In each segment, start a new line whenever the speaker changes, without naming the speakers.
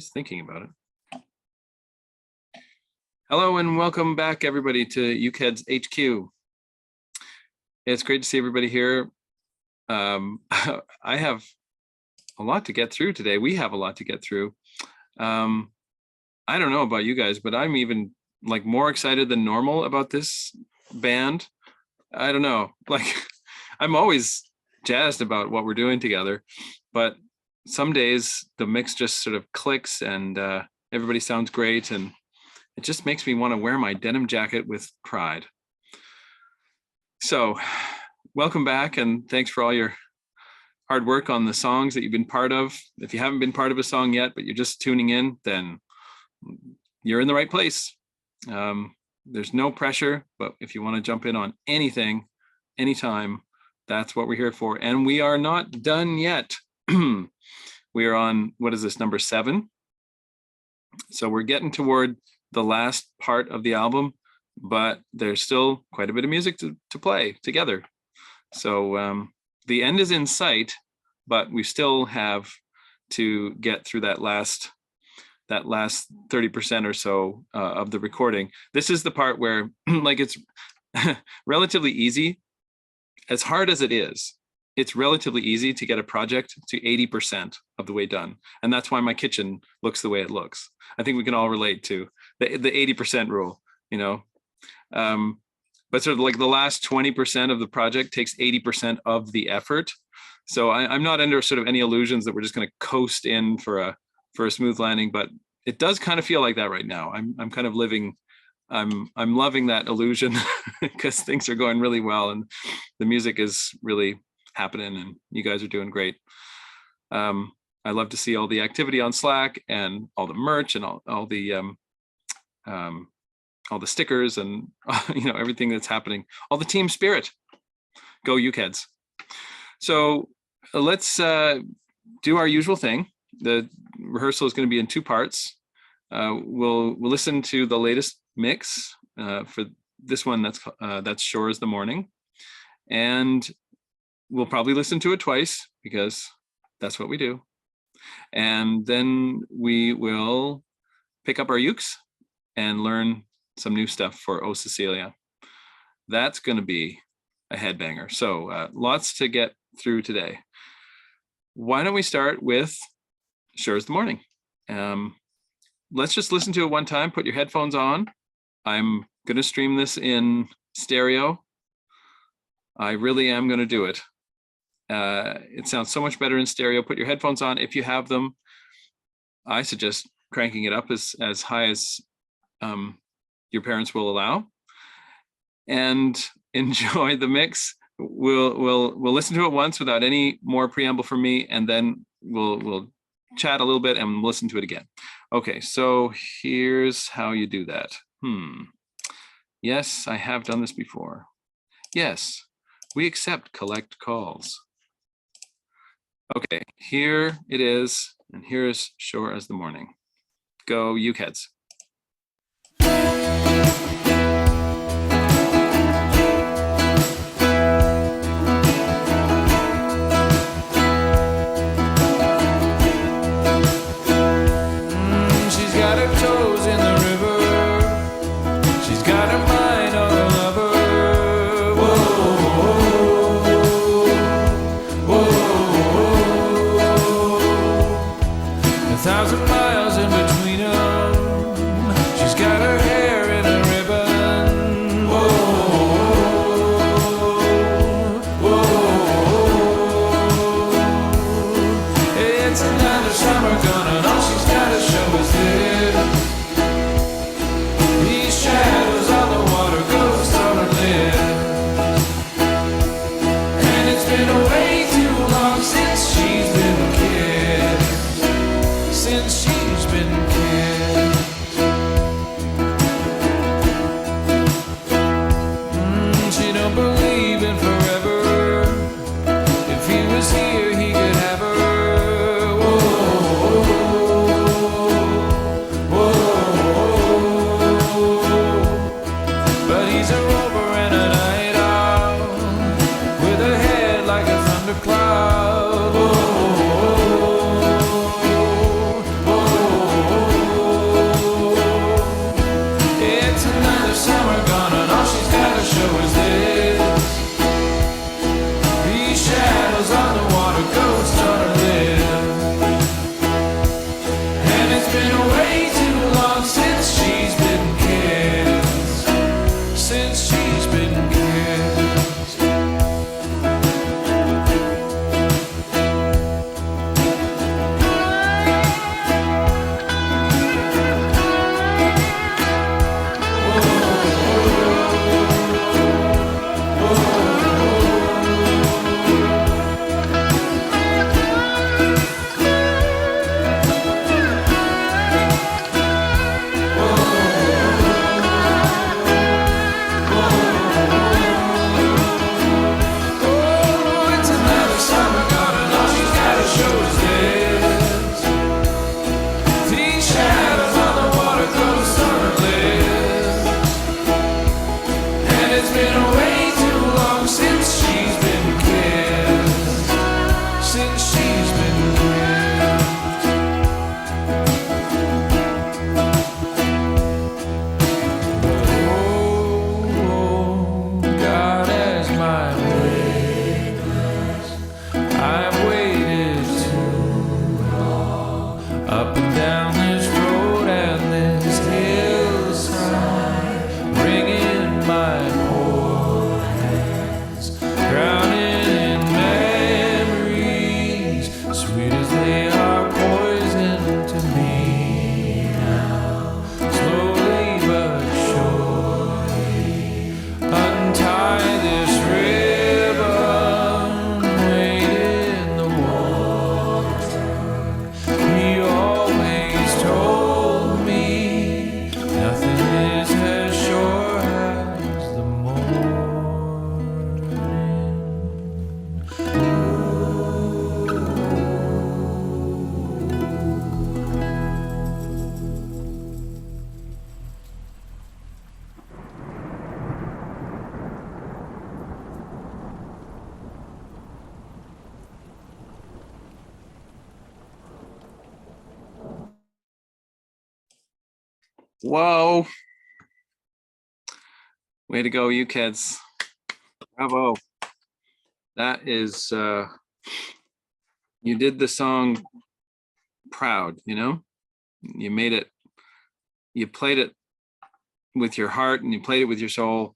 Just thinking about it. Hello and welcome back, everybody, to UKED's HQ. It's great to see everybody here. I have a lot to get through today. We have a lot to get through. I don't know about you guys, but I'm even like more excited than normal about this band. I don't know, like I'm always jazzed about what we're doing together, but some days the mix just sort of clicks and everybody sounds great, and it just makes me want to wear my denim jacket with pride. So welcome back, and thanks for all your hard work on the songs that you've been part of. If you haven't been part of a song yet, but you're just tuning in, then you're in the right place. There's no pressure, but if you want to jump in on anything, anytime, that's what we're here for. And we are not done yet. We are on, what is this, number 7? So we're getting toward the last part of the album, but there's still quite a bit of music to play together. So the end is in sight, but we still have to get through that last 30% or so of the recording. This is the part where like it's relatively easy. As hard as it is, it's relatively easy to get a project to 80% of the way done. And that's why my kitchen looks the way it looks. I think we can all relate to the 80% rule, you know. But sort of like the last 20% of the project takes 80% of the effort. So I'm not under sort of any illusions that we're just going to coast in for a smooth landing, but it does kind of feel like that right now. I'm kind of living, I'm loving that illusion because things are going really well and the music is really happening and you guys are doing great. I love to see all the activity on Slack and all the merch and all the stickers and you know, everything that's happening, all the team spirit. Go UKEDs. So let's do our usual thing. The rehearsal is going to be in 2 parts. We'll listen to the latest mix for this one. That's Sure as the Morning, and we'll probably listen to it twice because that's what we do. And then we will pick up our ukes and learn some new stuff for Oh Cecilia. That's going to be a headbanger. So lots to get through today. Why don't we start with Sure as the Morning? Let's just listen to it one time. Put your headphones on. I'm going to stream this in stereo. I really am going to do it. It sounds so much better in stereo. Put your headphones on if you have them. I suggest cranking it up as high as your parents will allow, and enjoy the mix. We'll listen to it once without any more preamble from me, and then we'll chat a little bit and listen to it again. Okay, so here's how you do that. Yes, I have done this before. Yes, we accept collect calls. Okay, here it is, and here's Sure as the Morning. Go UKEDs.
Cloud. Whoa, whoa, whoa. been way too long since she's been kissed. Since she's been kissed.
Whoa. Way to go, you kids. Bravo. That is, you did the song proud, you know? You made it, you played it with your heart and you played it with your soul,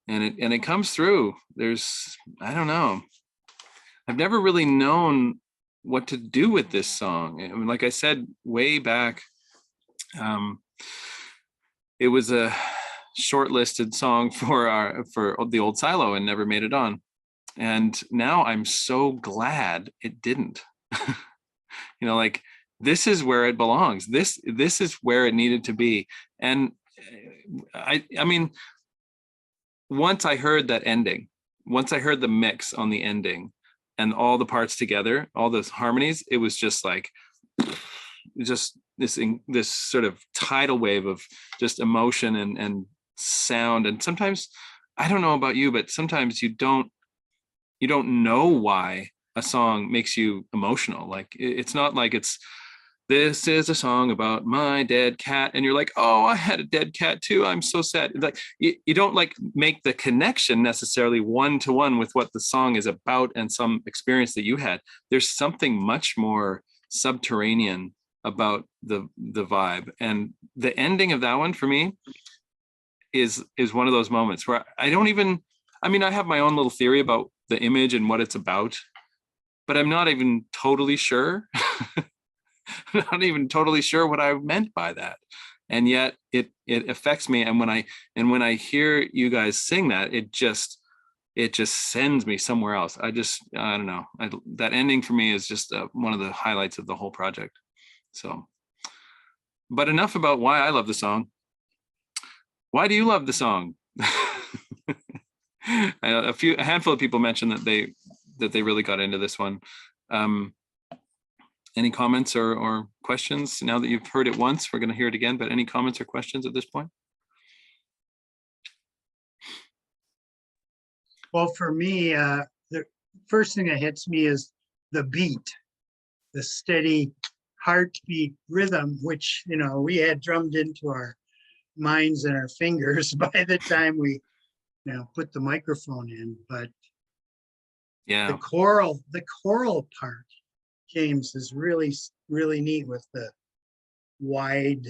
and it comes through. There's, I don't know. I've never really known what to do with this song. I mean, like I said, way back, it was a shortlisted song for the old silo and never made it on. And now I'm so glad it didn't. You know, like, this is where it belongs. This is where it needed to be. And I mean, once I heard that ending, once I heard the mix on the ending and all the parts together, all those harmonies, it was just like, just this sort of tidal wave of just emotion and sound. And sometimes, I don't know about you, but sometimes you don't know why a song makes you emotional. Like, it's not like this is a song about my dead cat and you're like, oh, I had a dead cat too, I'm so sad. Like, you don't like make the connection necessarily one-to-one with what the song is about and some experience that you had. There's something much more subterranean about the vibe. And the ending of that one for me is one of those moments where I don't even, I mean, I have my own little theory about the image and what it's about, but I'm not even totally sure. Not even totally sure what I meant by that. And yet it affects me. And when I hear you guys sing that, it just sends me somewhere else. I don't know. That ending for me is just one of the highlights of the whole project. So, but enough about why I love the song. Why do you love the song? A handful of people mentioned that they really got into this one. Any comments or questions? Now that you've heard it once, we're going to hear it again, but any comments or questions at this point?
Well, for me, the first thing that hits me is the beat, the steady heartbeat rhythm, which, you know, we had drummed into our minds and our fingers by the time we, you know, put the microphone in. But
yeah,
the choral part, James, is really, really neat with the wide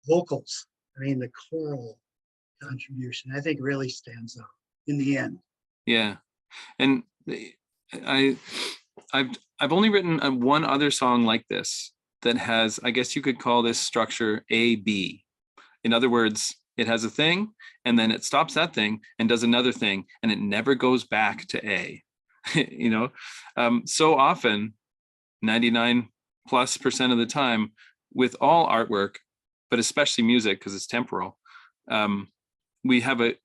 vocals. I mean, the choral contribution, I think, really stands out in the end.
Yeah. And I, I've only written one other song like this that has, I guess you could call this structure A, B. In other words, it has a thing and then it stops that thing and does another thing and it never goes back to A. You know, so often 99+% of the time with all artwork, but especially music because it's temporal, we have a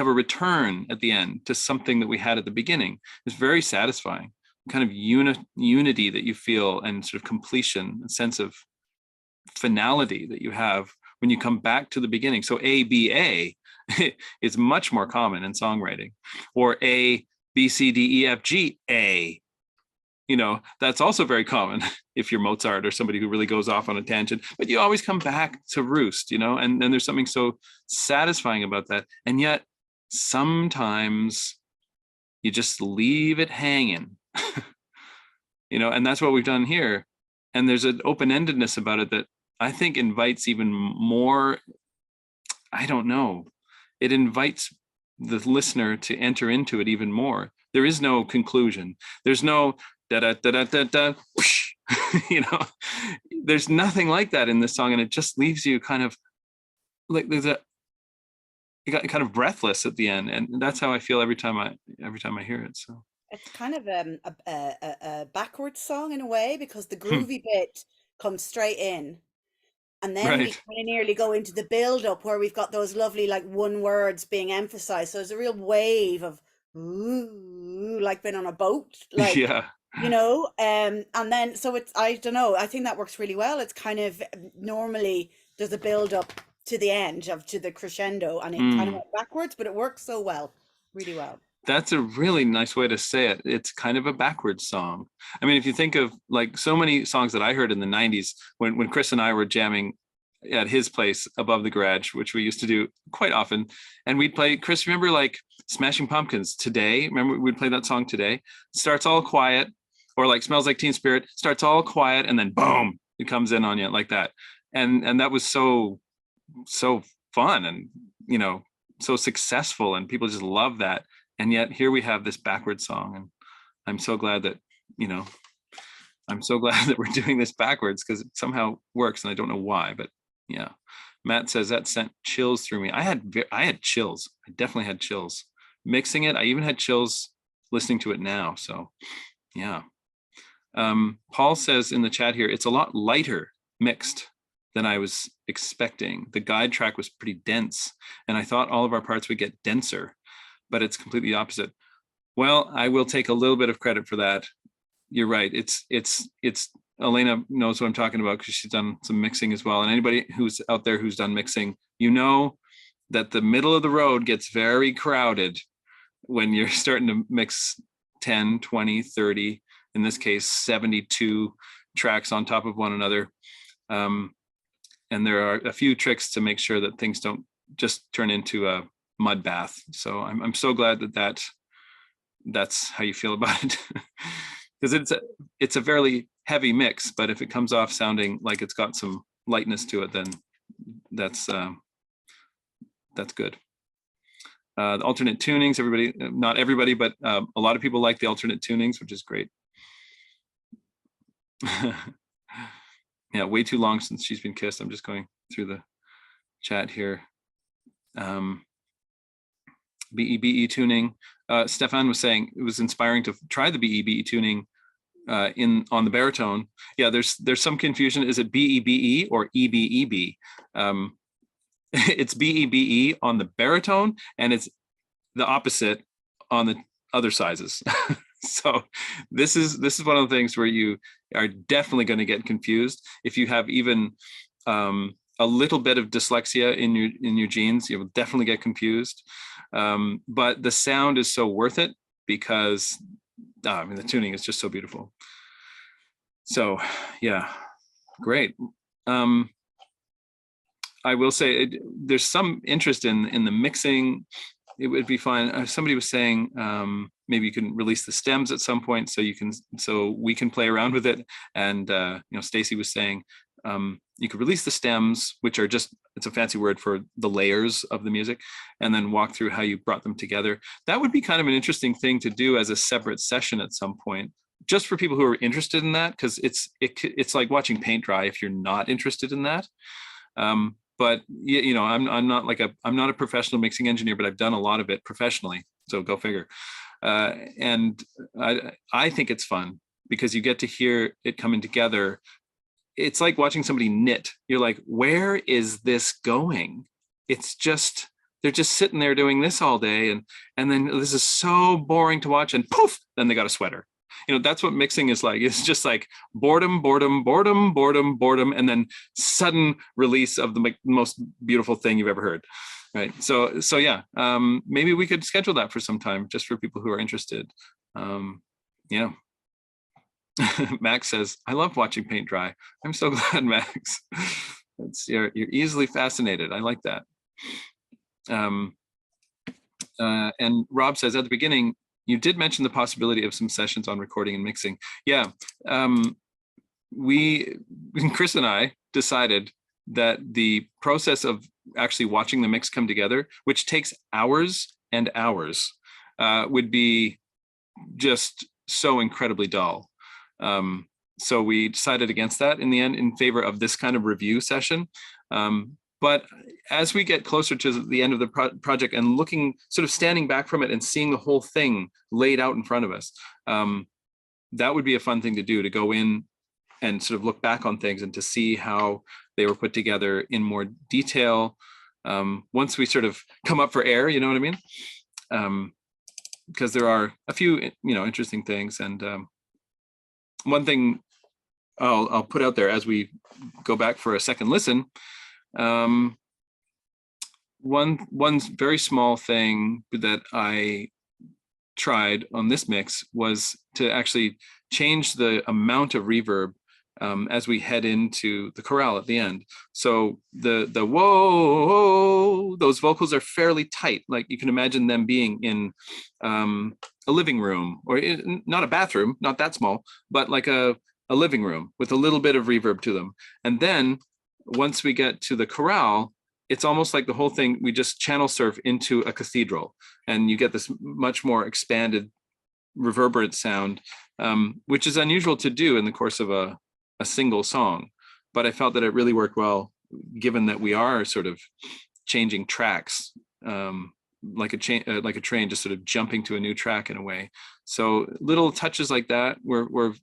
return at the end to something that we had at the beginning. It's very satisfying, kind of unity that you feel and sort of completion, a sense of finality that you have when you come back to the beginning. So A, B, A is much more common in songwriting, or A, B, C, D, E, F, G, A. You know, that's also very common if you're Mozart or somebody who really goes off on a tangent, but you always come back to roost, you know, and there's something so satisfying about that. And yet sometimes you just leave it hanging, you know, and that's what we've done here. And there's an open-endedness about it that I think invites even more, I don't know, it invites the listener to enter into it even more. There is no conclusion. There's no da da da da da da, whoosh, you know, there's nothing like that in this song, and it just leaves you kind of like you got kind of breathless at the end, and that's how I feel every time I hear it. So
It's kind of a backwards song in a way, because the
hmm,
groovy bit comes straight in, and then we
right,
kind of nearly go into the build up where we've got those lovely like one words being emphasized. So there's a real wave of ooh, like being on a boat, like,
yeah,
you know, and then so it's, I don't know, I think that works really well. It's kind of, normally there's a build up to the end of to the crescendo, and it kind of
mm.
went backwards, but it works so well, really well.
That's a really nice way to say it. It's kind of a backwards song. I mean, if you think of like so many songs that I heard in the 90s when Chris and I were jamming at his place above the garage, which we used to do quite often. And we'd play, Chris, remember like Smashing Pumpkins, Today? Remember we'd play that song Today? Starts all quiet, or like Smells Like Teen Spirit, starts all quiet and then boom, it comes in on you like that. And that was so fun and, you know, so successful, and people just love that. And yet here we have this backward song, and I'm so glad that, you know, I'm so glad that we're doing this backwards because it somehow works, and I don't know why, but yeah. Matt says that sent chills through me. I had chills. I definitely had chills mixing it. I even had chills listening to it now. So yeah. Paul says in the chat here, it's a lot lighter mixed than I was expecting. The guide track was pretty dense, and I thought all of our parts would get denser, but it's completely opposite. Well, I will take a little bit of credit for that. You're right. It's Elena knows what I'm talking about because she's done some mixing as well. And anybody who's out there who's done mixing, you know that the middle of the road gets very crowded when you're starting to mix 10, 20, 30, in this case, 72 tracks on top of one another. And there are a few tricks to make sure that things don't just turn into a mud bath. So I'm so glad that that's how you feel about it. Because it's a fairly heavy mix, but if it comes off sounding like it's got some lightness to it, then that's good. The alternate tunings, everybody, not everybody, but a lot of people like the alternate tunings, which is great. Yeah, way too long since she's been kissed. I'm just going through the chat here. BE tuning. Stefan was saying it was inspiring to try the BE tuning on the baritone. Yeah, there's some confusion. Is it BE or EBEB? It's BEBE on the baritone, and it's the opposite on the other sizes. So this is one of the things where you are definitely going to get confused if you have even a little bit of dyslexia in your genes. You will definitely get confused, but the sound is so worth it because I mean the tuning is just so beautiful. So yeah, great. I will say there's some interest in the mixing. It would be fine. Somebody was saying maybe you can release the stems at some point so we can play around with it. And you know, Stacy was saying you could release the stems, which are just, it's a fancy word for the layers of the music, and then walk through how you brought them together. That would be kind of an interesting thing to do as a separate session at some point, just for people who are interested in that, because it's like watching paint dry if you're not interested in that. But you know, I'm not a professional mixing engineer, but I've done a lot of it professionally. So go figure. And I think it's fun because you get to hear it coming together. It's like watching somebody knit. You're like, where is this going? It's just, they're just sitting there doing this all day. And then this is so boring to watch, and poof, then they got a sweater. You know, that's what mixing is like. It's just like boredom, boredom, boredom, boredom, boredom, and then sudden release of the most beautiful thing you've ever heard. Right. So yeah, maybe we could schedule that for some time just for people who are interested. Yeah. Max says, I love watching paint dry. I'm so glad, Max. You're easily fascinated. I like that. And Rob says, at the beginning, you did mention the possibility of some sessions on recording and mixing. Yeah, Chris and I decided that the process of actually watching the mix come together, which takes hours and hours, would be just so incredibly dull. So we decided against that in the end, in favor of this kind of review session. But as we get closer to the end of the project and looking, sort of standing back from it and seeing the whole thing laid out in front of us, that would be a fun thing to do, to go in and sort of look back on things and to see how they were put together in more detail. Once we sort of come up for air, you know what I mean? Because there are a few, you know, interesting things. And one thing I'll put out there as we go back for a second listen, one very small thing that I tried on this mix was to actually change the amount of reverb as we head into the chorale at the end. So the whoa, those vocals are fairly tight. Like you can imagine them being in a living room, or not a bathroom, not that small, but like a living room with a little bit of reverb to them. And then once we get to the chorale, it's almost like the whole thing, we just channel surf into a cathedral, and you get this much more expanded reverberant sound, which is unusual to do in the course of a single song. But I felt that it really worked well, given that we are sort of changing tracks, like a train just sort of jumping to a new track in a way. So little touches like that were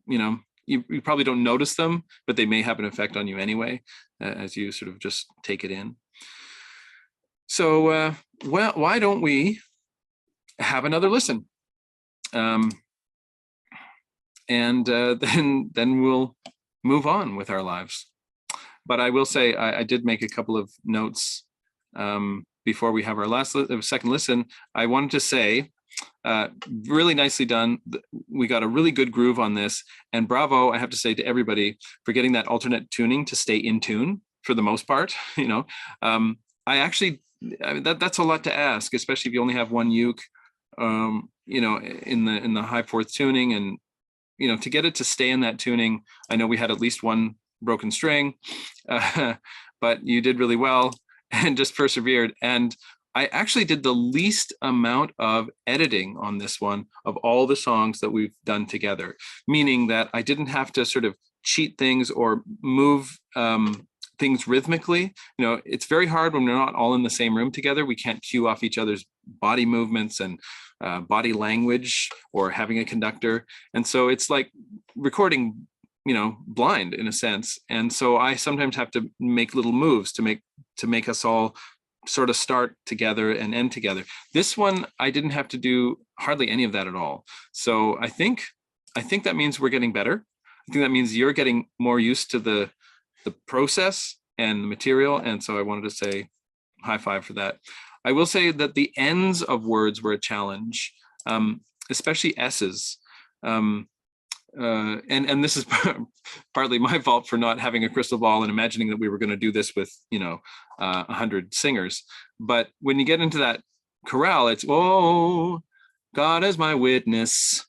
you know, you probably don't notice them, but they may have an effect on you anyway, as you sort of just take it in. So, well, why don't we have another listen? And then we'll move on with our lives. But I will say, I did make a couple of notes before we have our second listen. I wanted to say, really nicely done. We got a really good groove on this, and bravo, I have to say to everybody for getting that alternate tuning to stay in tune for the most part. You know, that's a lot to ask, especially if you only have one uke, you know, in the high fourth tuning, and you know, to get it to stay in that tuning. I know we had at least one broken string, but you did really well and just persevered. And I actually did the least amount of editing on this one of all the songs that we've done together, meaning that I didn't have to sort of cheat things or move things rhythmically. You know, it's very hard when we're not all in the same room together. We can't cue off each other's body movements and body language, or having a conductor. And so it's like recording, you know, blind in a sense. And so I sometimes have to make little moves to make us all sort of start together and end together. This one, I didn't have to do hardly any of that at all. So I think that means we're getting better. I think that means you're getting more used to the process and the material. And so I wanted to say high five for that. I will say that the ends of words were a challenge, especially S's. And this is partly my fault for not having a crystal ball and imagining that we were going to do this with, you know, 100 singers. But when you get into that chorale, it's, oh, God as my witness,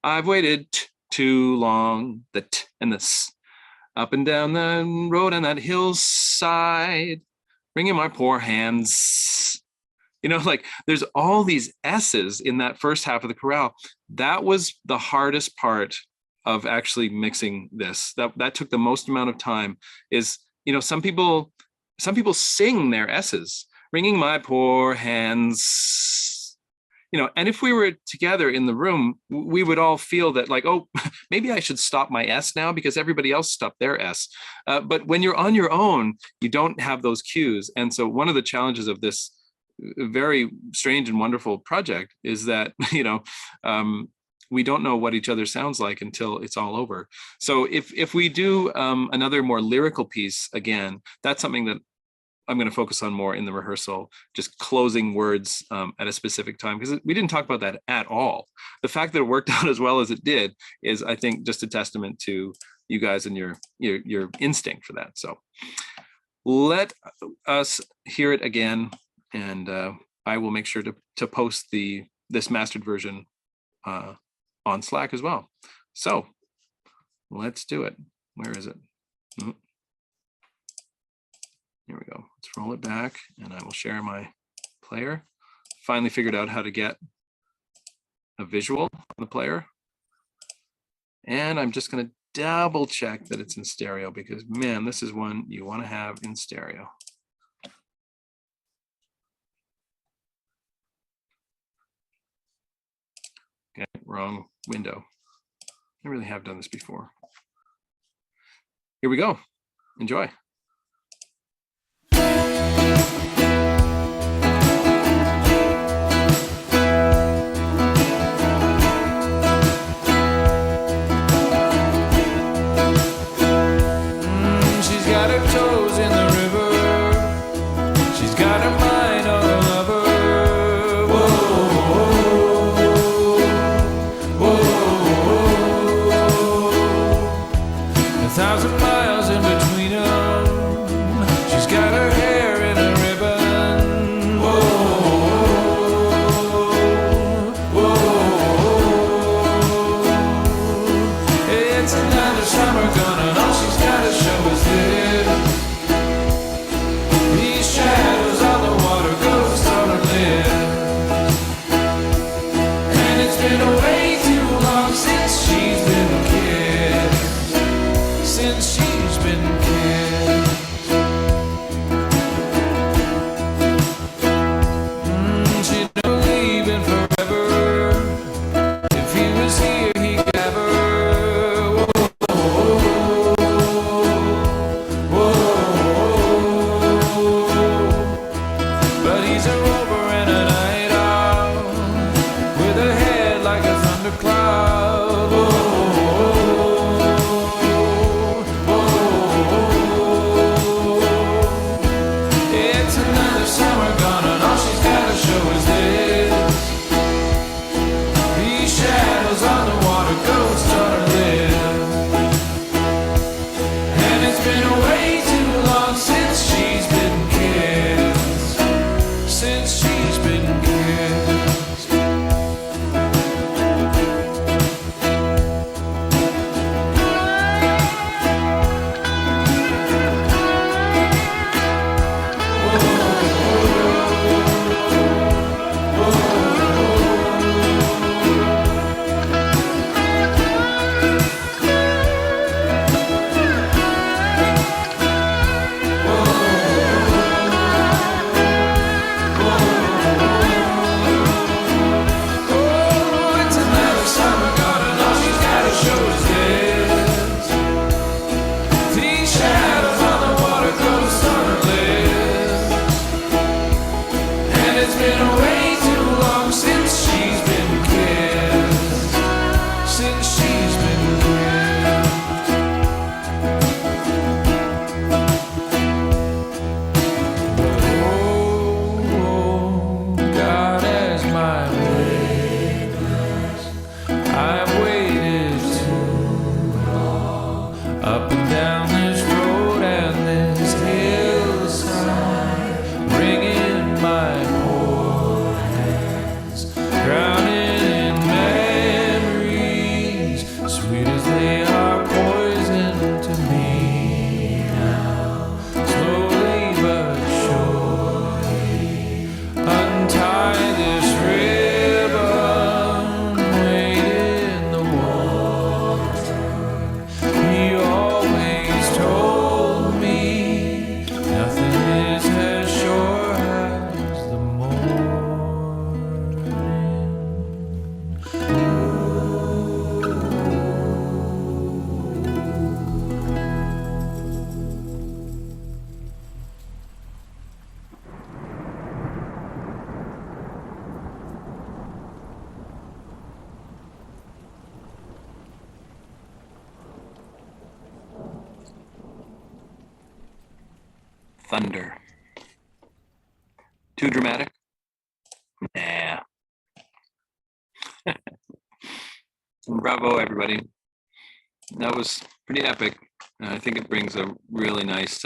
I've waited too long, the t and the s. up and down the road on that hillside, wringing my poor hands. You know, like there's all these S's in that first half of the chorale. That was the hardest part of actually mixing this. That took the most amount of time. Is, you know, some people sing their S's, wringing my poor hands. You know, and if we were together in the room, we would all feel that like, oh, maybe I should stop my S now because everybody else stopped their S. But when you're on your own, you don't have those cues. And so one of the challenges of this very strange and wonderful project is that, you know, we don't know what each other sounds like until it's all over. So if we do another more lyrical piece again, that's something that I'm going to focus on more in the rehearsal, just closing words at a specific time, because we didn't talk about that at all. The fact that it worked out as well as it did is, I think, just a testament to you guys and your instinct for that. So let us hear it again, and I will make sure to post this mastered version on Slack as well. So let's do it. Where is it? Here we go. Let's roll it back, and I will share my player. Finally figured out how to get a visual on the player. And I'm just going to double check that it's in stereo, because man, this is one you want to have in stereo. Okay, wrong window. I really have done this before. Here we go. Enjoy.
She's got her toes in the river. She's got her mind on her lover. Whoa, whoa, whoa. 1,000 miles in between them. She's got her hair in a ribbon. Whoa, whoa. It's another summer gone, and all she's got to show is this. These shadows on the water, ghosts on her lips. And it's been way too long since she's been kissed. Since she's been kissed. She'd never leaving forever. If he was here, he could have her. But he's a rover and a night owl, with a head like a thundercloud. It's another summer gone, and all she's got to show is this. These shadows on the water, ghosts on her lips. And it's been way too long since she's been kissed. Since she's been kissed.
Thunder. Too dramatic? Nah. Bravo, everybody. That was pretty epic. And I think it brings a really nice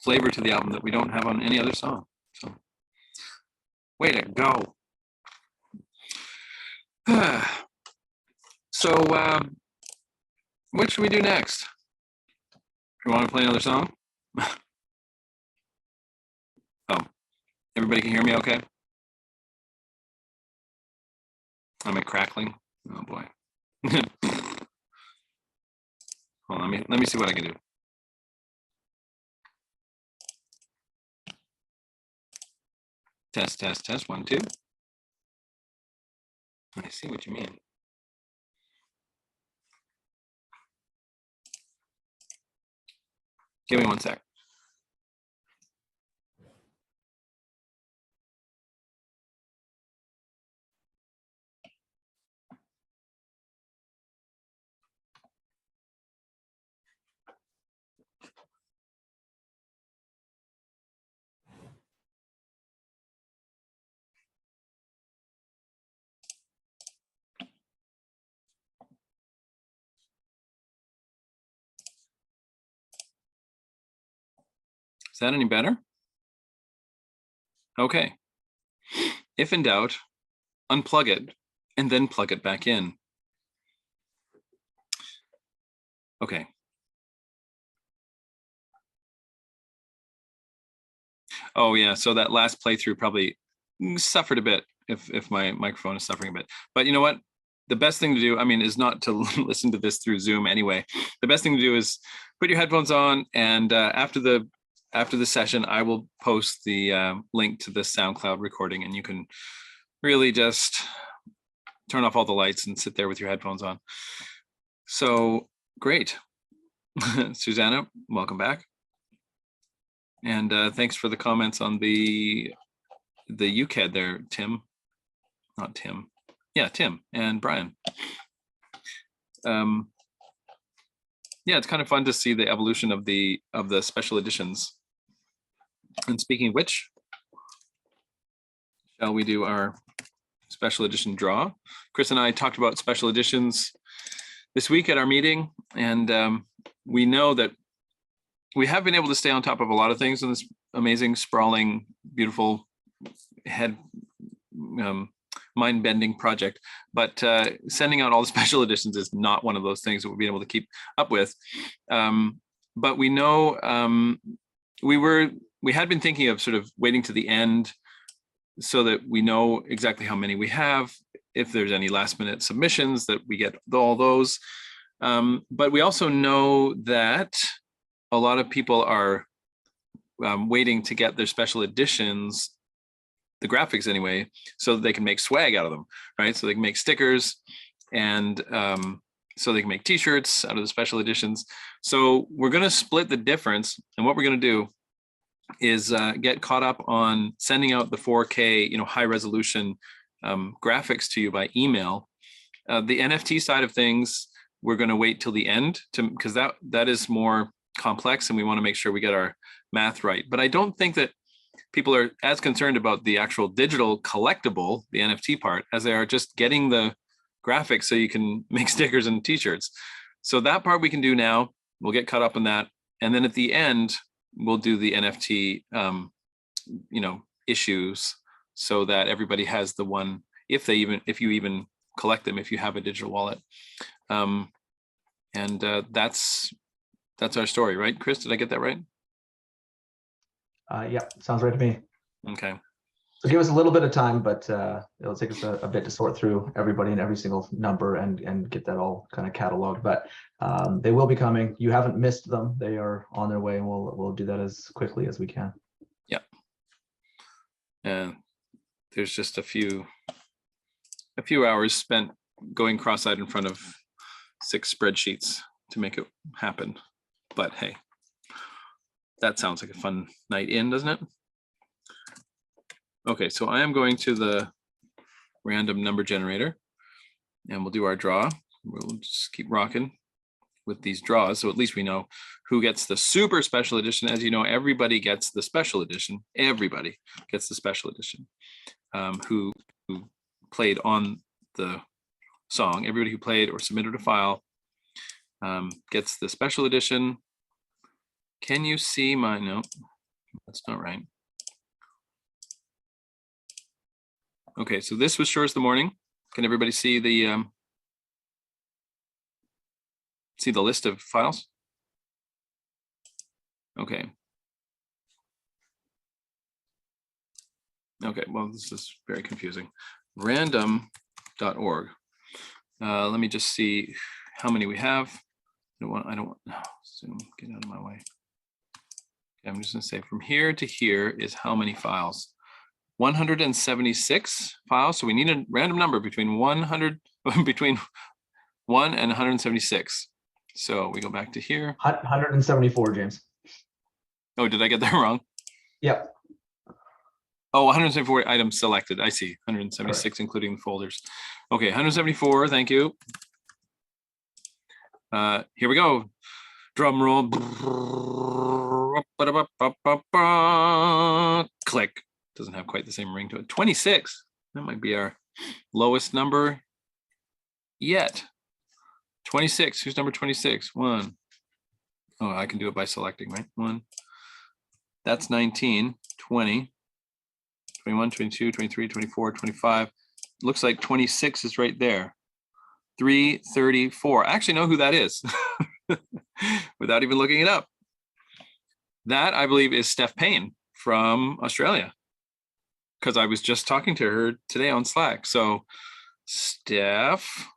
flavor to the album that we don't have on any other song. So, way to go. So, what should we do next? You want to play another song? Oh, everybody can hear me okay? Am I crackling? Oh boy. Hold on, let me see what I can do. Test, test, test, 1, 2. I see what you mean. Give me 1 sec. Is that any better? Okay. If in doubt, unplug it and then plug it back in. Okay. Oh yeah, so that last playthrough probably suffered a bit if my microphone is suffering a bit. But you know what? The best thing to do, I mean, is not to listen to this through Zoom anyway. The best thing to do is put your headphones on, and after the session, I will post the link to the SoundCloud recording, and you can really just turn off all the lights and sit there with your headphones on. So great. Susanna, welcome back. And thanks for the comments on the UCAD there, Tim. Not Tim. Yeah, Tim and Brian. Yeah, it's kind of fun to see the evolution of the special editions. And speaking of which, shall we do our special edition draw? Chris and I talked about special editions this week at our meeting, and we know that we have been able to stay on top of a lot of things in this amazing, sprawling, beautiful head mind-bending project, but sending out all the special editions is not one of those things that we've been able to keep up with. But we know we had been thinking of sort of waiting to the end so that we know exactly how many we have, if there's any last minute submissions, that we get all those. But we also know that a lot of people are waiting to get their special editions, the graphics anyway, so that they can make swag out of them, right? So they can make stickers, and so they can make t-shirts out of the special editions. So we're going to split the difference, and what we're going to do is get caught up on sending out the 4K, high resolution graphics to you by email. The NFT side of things, we're going to wait till the end because that is more complex, and we want to make sure we get our math right. But I don't think that people are as concerned about the actual digital collectible, the NFT part, as they are just getting the graphics so you can make stickers and t-shirts. So that part we can do now. We'll get caught up in that. And then at the end, we'll do the NFT, issues, so that everybody has the one, if you even collect them, if you have a digital wallet. That's our story, right? Chris, did I get that right?
Yeah, sounds right to me.
Okay.
So give us a little bit of time, but it'll take us a bit to sort through everybody and every single number and get that all kind of cataloged. But they will be coming. You haven't missed them. They are on their way, and we'll do that as quickly as we can.
Yeah. And there's just a few hours spent going cross-eyed in front of 6 spreadsheets to make it happen. But hey, that sounds like a fun night in, doesn't it? Okay, so I am going to the random number generator, and we'll do our draw. We'll just keep rocking. with these draws. So at least we know who gets the super special edition. As you know, everybody gets the special edition. Everybody gets the special edition. Who played on the song. Everybody who played or submitted a file gets the special edition. Can you see my, no, that's not right. Okay, so this was Sure as the Morning. Can everybody see the list of files? Okay. Okay, well, this is very confusing. Random.org. Let me just see how many we have. I don't want, no, Zoom, get out of my way. Okay, I'm just gonna say from here to here is how many files? 176 files. So we need a random number between 100, between 1 and 176. So we go back to here.
174, James.
Oh, did I get that wrong?
Yep.
Oh, 174 items selected. I see. 176, including the folders. Okay, 174. Thank you. Here we go. Drum roll. Click. Doesn't have quite the same ring to it. 26. That might be our lowest number yet. 26. Who's number 26? 1. Oh, I can do it by selecting, right? 1. That's 19, 20, 21, 22, 23, 24, 25. Looks like 26 is right there. 334. I actually know who that is without even looking it up. That, I believe, is Steph Payne from Australia, because I was just talking to her today on Slack. So Steph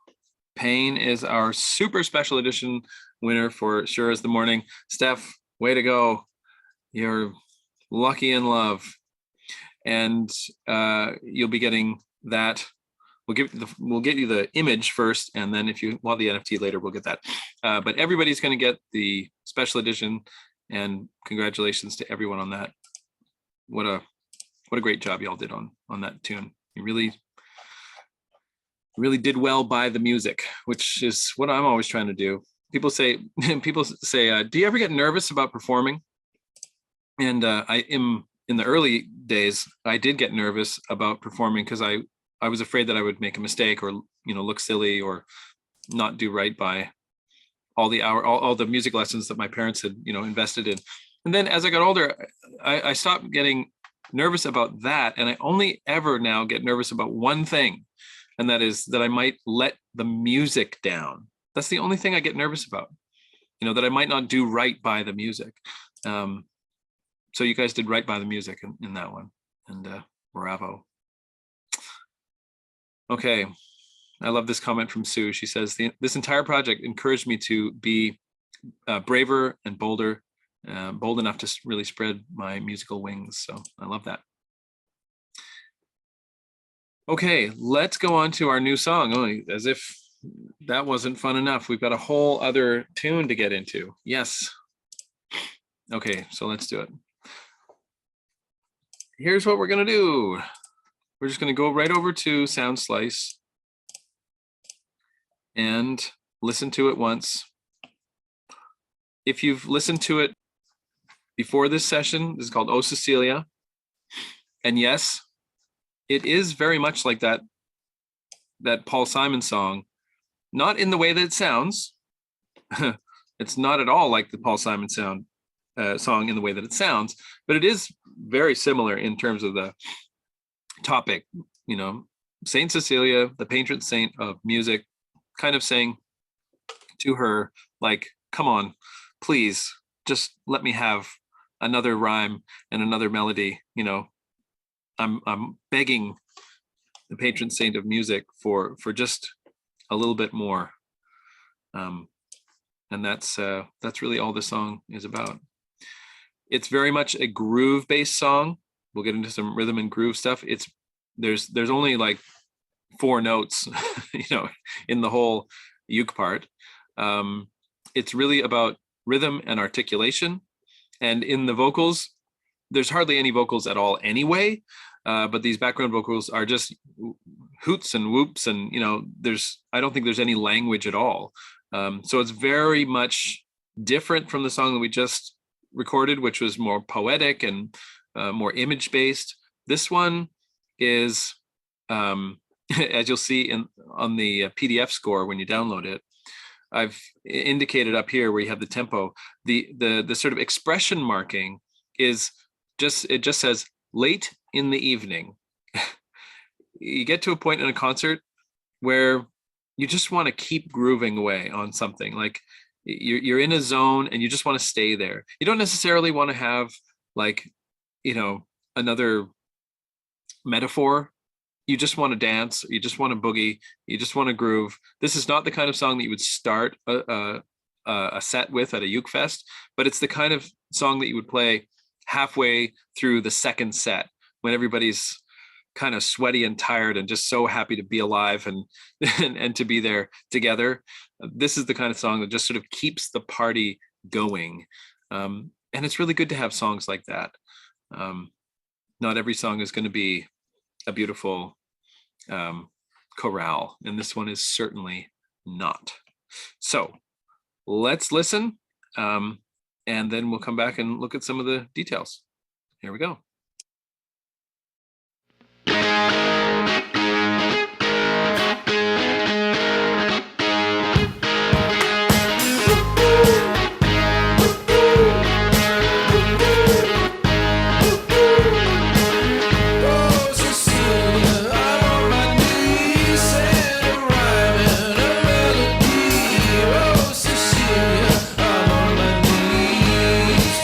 Payne is our super special edition winner for Sure as the Morning. Steph, way to go. You're lucky in love. And you'll be getting that. We'll get you the image first, and then if you want the NFT later, we'll get that. But everybody's going to get the special edition, and congratulations to everyone on that. What a great job y'all did on that tune. You really did well by the music, which is what I'm always trying to do. People say, do you ever get nervous about performing? And I am, in the early days, I did get nervous about performing because I was afraid that I would make a mistake or, look silly or not do right by all the music lessons that my parents had, invested in. And then as I got older, I stopped getting nervous about that. And I only ever now get nervous about one thing. And that is that I might let the music down. That's the only thing I get nervous about, that I might not do right by the music. So you guys did right by the music in that one, and bravo. Okay, I love this comment from Sue. She says, this entire project encouraged me to be braver and bolder, bold enough to really spread my musical wings. So I love that. Okay, let's go on to our new song. Oh, as if that wasn't fun enough. We've got a whole other tune to get into. Yes. Okay, so let's do it. Here's what we're going to do. We're just going to go right over to Sound Slice and listen to it once. If you've listened to it before this session, this is called Oh Cecilia. And yes, it is very much like that Paul Simon song, not in the way that it sounds. It's not at all like the Paul Simon song in the way that it sounds, but it is very similar in terms of the topic. Saint Cecilia, the patron saint of music, kind of saying to her, like, come on, please just let me have another rhyme and another melody. I'm begging the patron saint of music for just a little bit more. And that's really all the song is about. It's very much a groove-based song. We'll get into some rhythm and groove stuff. There's only like 4 notes, in the whole uke part. It's really about rhythm and articulation. And in the vocals, there's hardly any vocals at all anyway. But these background vocals are just hoots and whoops, and I don't think there's any language at all. So it's very much different from the song that we just recorded, which was more poetic and more image based. This one is, as you'll see on the PDF score when you download it, I've indicated up here where you have the tempo. The sort of expression marking is it just says late in the evening. You get to a point in a concert where you just want to keep grooving away on something. Like you're in a zone and you just want to stay there. You don't necessarily want to have like, another metaphor. You just want to dance. You just want to boogie. You just want to groove. This is not the kind of song that you would start a set with at a uke fest, but it's the kind of song that you would play halfway through the second set when everybody's kind of sweaty and tired and just so happy to be alive and to be there together. This is the kind of song that just sort of keeps the party going. And it's really good to have songs like that. Not every song is going to be a beautiful chorale, and this one is certainly not. So let's listen, and then we'll come back and look at some of the details. Here we go.
Oh, Cecilia, I'm on my knees and I'm rhyming a melody. Oh, Cecilia, I'm on my knees.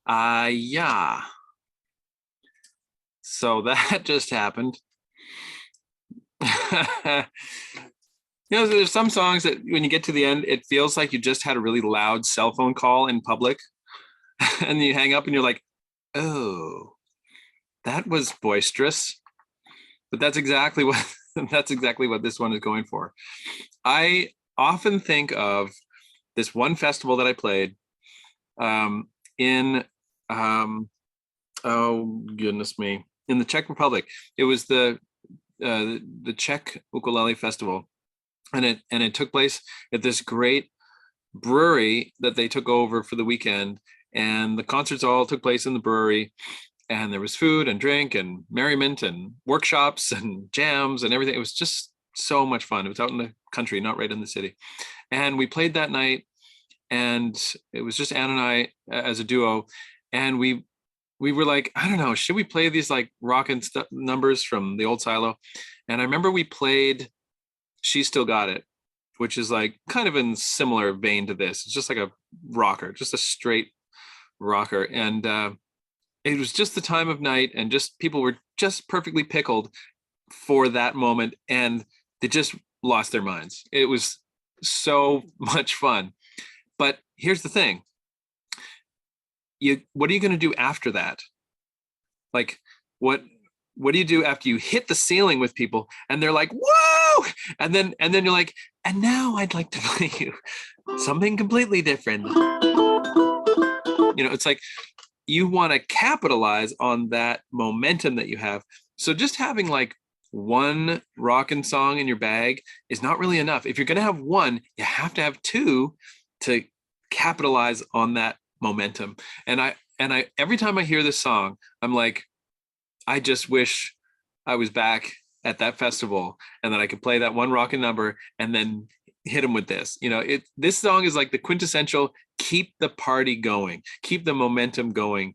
Yeah. So that just happened. There's some songs that when you get to the end, it feels like you just had a really loud cell phone call in public. And you hang up and you're like, oh, that was boisterous. But that's exactly what this one is going for. I often think of this one festival that I played in oh goodness me, in the Czech Republic. It was the Czech Ukulele Festival, and it took place at this great brewery that they took over for the weekend, and the concerts all took place in the brewery, and there was food and drink and merriment and workshops and jams and everything. It was just so much fun. It was out in the country, not right in the city, and we played that night, and it was just Anne and I as a duo, and we were like, I don't know, should we play these like rockin' numbers from the old silo? And I remember we played She's Still Got It, which is like kind of in similar vein to this. It's just like a rocker, just a straight rocker. And it was just the time of night, and just people were just perfectly pickled for that moment, and they just lost their minds. It was so much fun. But here's the thing. What are you going to do after that? Like, what do you do after you hit the ceiling with people and they're like, whoa, and then you're like, and now I'd like to play you something completely different. It's like you want to capitalize on that momentum that you have. So just having like one rockin' song in your bag is not really enough. If you're going to have one, you have to have two to capitalize on that momentum. And I every time I hear this song, I'm like, I just wish I was back at that festival and that I could play that one rockin' number and then hit them with this. This song is like the quintessential keep the party going, keep the momentum going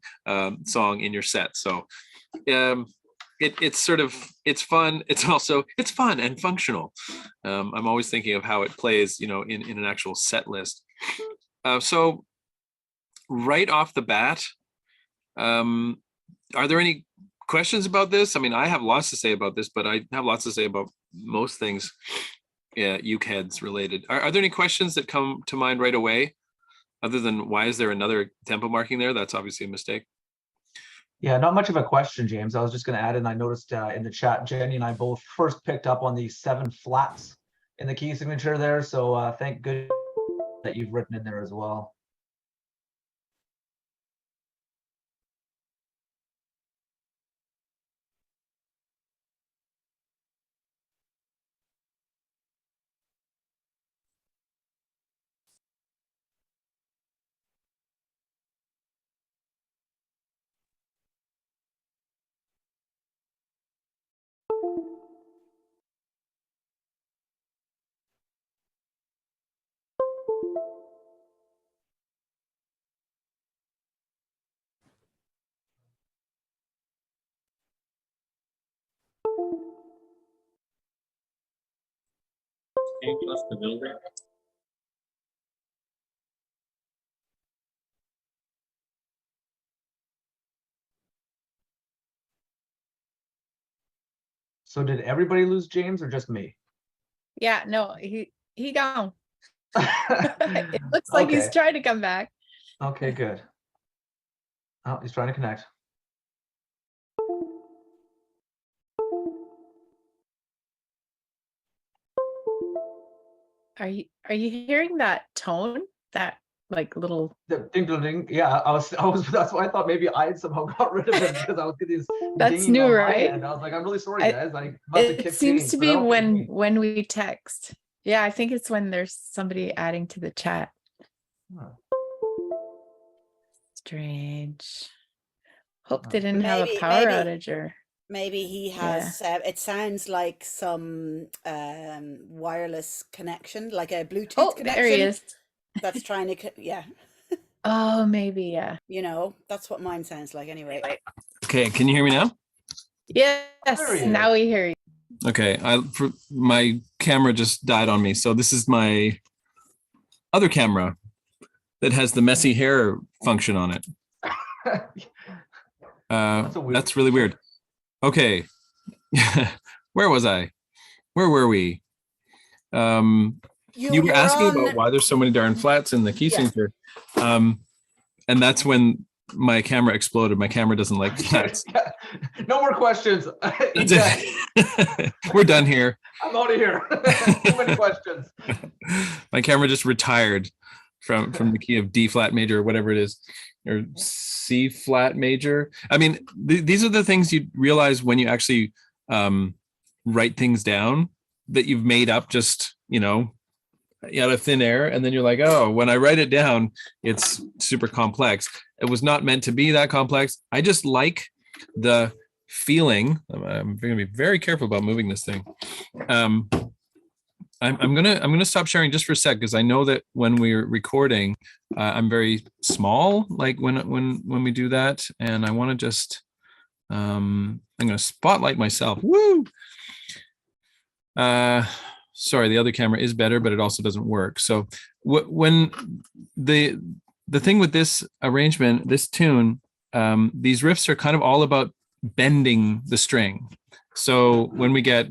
song in your set. So it's fun. It's fun and functional. I'm always thinking of how it plays, in an actual set list. So right off the bat, are there any questions about this? I mean, I have lots to say about this, but I have lots to say about most things uke heads related. Are there any questions that come to mind right away, other than why is there another tempo marking there? That's obviously a mistake.
Yeah, not much of a question, James. I was just going to add in, I noticed in the chat, Jenny and I both first picked up on the 7 flats in the key signature there. So thank goodness that you've written in there as well. So did everybody lose James or just me?
Yeah, no, he gone. It looks like he's
Okay.
trying to come back.
Okay, good. Oh, he's trying to connect.
Are you hearing that tone? That like little
The ding ding ding. Yeah, I was that's why I thought maybe I had somehow got rid of him, because I was getting this
That's
dinging
new,
on my
right?
end. I was like, I'm really sorry,
I-
guys. I must have
it
kicked
seems
James,
to
but
be
I don't think it's me.
when we text. Yeah, I think it's when there's somebody adding to the chat.
Huh.
Strange. Hope they didn't have a
Maybe-
power
maybe-
outage or
Maybe he has, it sounds like some wireless connection, like a Bluetooth
oh,
connection.
there he is.
That's trying to, yeah,
Oh, maybe, yeah.
that's what mine sounds like anyway.
Okay, can you hear me now?
Yes,
There he
now
is.
we hear you.
Okay, my camera just died on me, so this is my other camera that has the messy hair function on it.
That's a weird
That's really weird. Okay. Where was I? Where were we? You were asking about why there's so many darn flats in the key
Yeah.
syncer. And that's when my camera exploded. My camera doesn't like flats.
No more questions.
That's it. We're done here.
I'm out of here. Too many questions.
My camera just retired from the key of D flat major or whatever it is, or C flat major. I mean, these are the things you realize when you actually write things down that you've made up just, out of thin air. And then you're like, oh, when I write it down, it's super complex. It was not meant to be that complex. I just like the feeling. I'm going to be very careful about moving this thing. I'm gonna stop sharing just for a sec, because I know that when we're recording, I'm very small, like when we do that, and I want to just I'm gonna spotlight myself. Woo! Sorry, the other camera is better, but it also doesn't work. So when the thing with this arrangement, this tune, these riffs are kind of all about bending the string. So when we get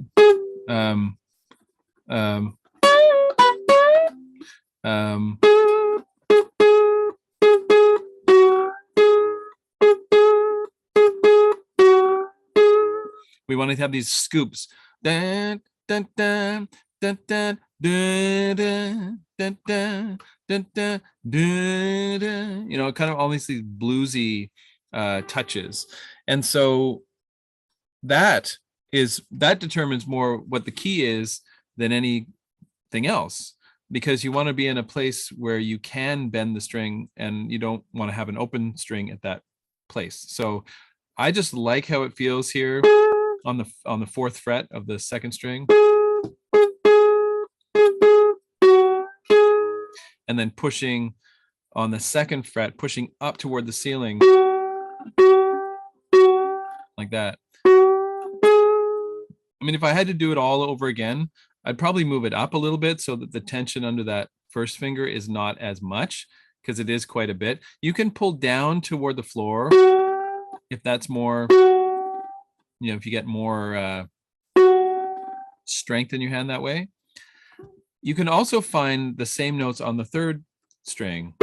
we want to have these scoops. Dun, dun, dun, dun, dun, dun, dun, dun, dun, dun, dun, dun, dun. Kind of all these bluesy touches. And so that determines more what the key is than anything else, because you want to be in a place where you can bend the string and you don't want to have an open string at that place. So I just like how it feels here on the fourth fret of the second string, and then pushing on the second fret, pushing up toward the ceiling like that. I mean, if I had to do it all over again, I'd probably move it up a little bit so that the tension under that first finger is not as much, because it is quite a bit. You can pull down toward the floor if that's more, if you get more strength in your hand that way. You can also find the same notes on the third string.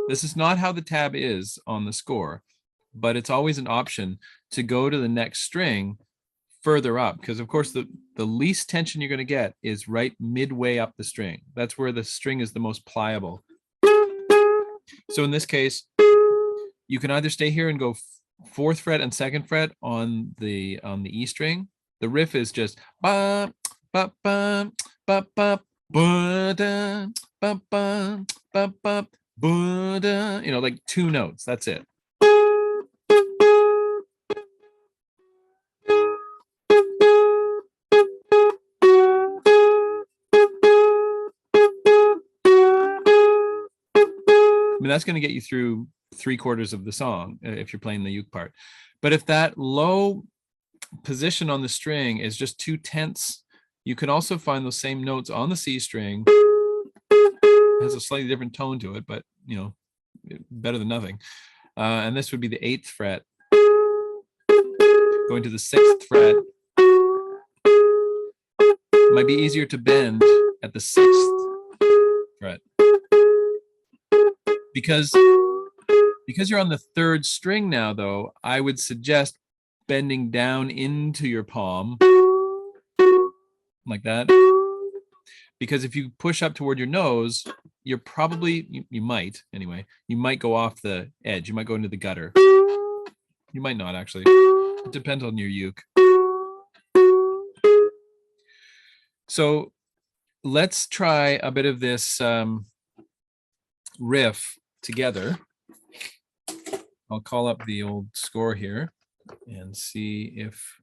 This is not how the tab is on the score, but it's always an option to go to the next string further up, because of course the least tension you're going to get is right midway up the string. That's where the string is the most pliable. So in this case, you can either stay here and go fourth fret and second fret on the E string. The riff is just ba ba ba ba ba ba da ba ba ba ba ba da, like two notes. That's it. I mean, that's going to get you through 3/4 of the song if you're playing the uke part. But if that low position on the string is just too tense, you can also find those same notes on the C string. It has a slightly different tone to it, but better than nothing. And this would be the 8th fret, going to the 6th fret. It might be easier to bend at the 6th fret. Because you're on the 3rd string now, though, I would suggest bending down into your palm like that. Because if you push up toward your nose, you're probably, you might anyway, you might go off the edge. You might go into the gutter. You might not, actually. It depends on your uke. So let's try a bit of this riff together. I'll call up the old score here and see if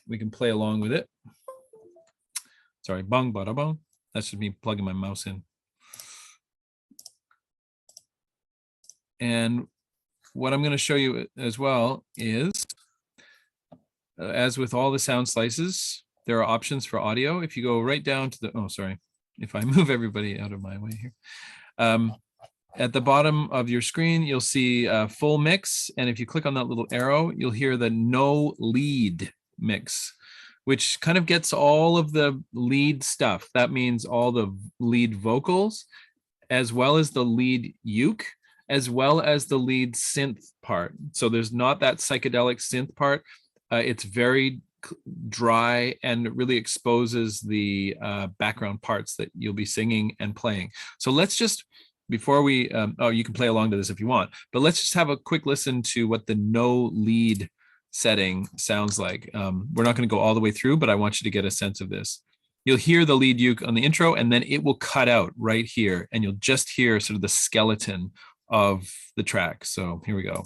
we can play along with it. Sorry, bong, bada, bong. That's just me plugging my mouse in. And what I'm going to show you as well is, as with all the sound slices, there are options for audio. If you go right down to the, if I move everybody out of my way here. at the bottom of your screen, you'll see full mix. And if you click on that little arrow, you'll hear the no lead mix, which kind of gets all of the lead stuff. That means all the lead vocals, as well as the lead uke, as well as the lead synth part. So there's not that psychedelic synth part. It's very dry and really exposes the background parts that you'll be singing and playing. So let's just, before we, you can play along to this if you want, but let's just have a quick listen to what the no lead setting sounds like. We're not going to go all the way through, but I want you to get a sense of this. You'll hear the lead uke on the intro, and then it will cut out right here, and you'll just hear sort of the skeleton of the track. So here we go.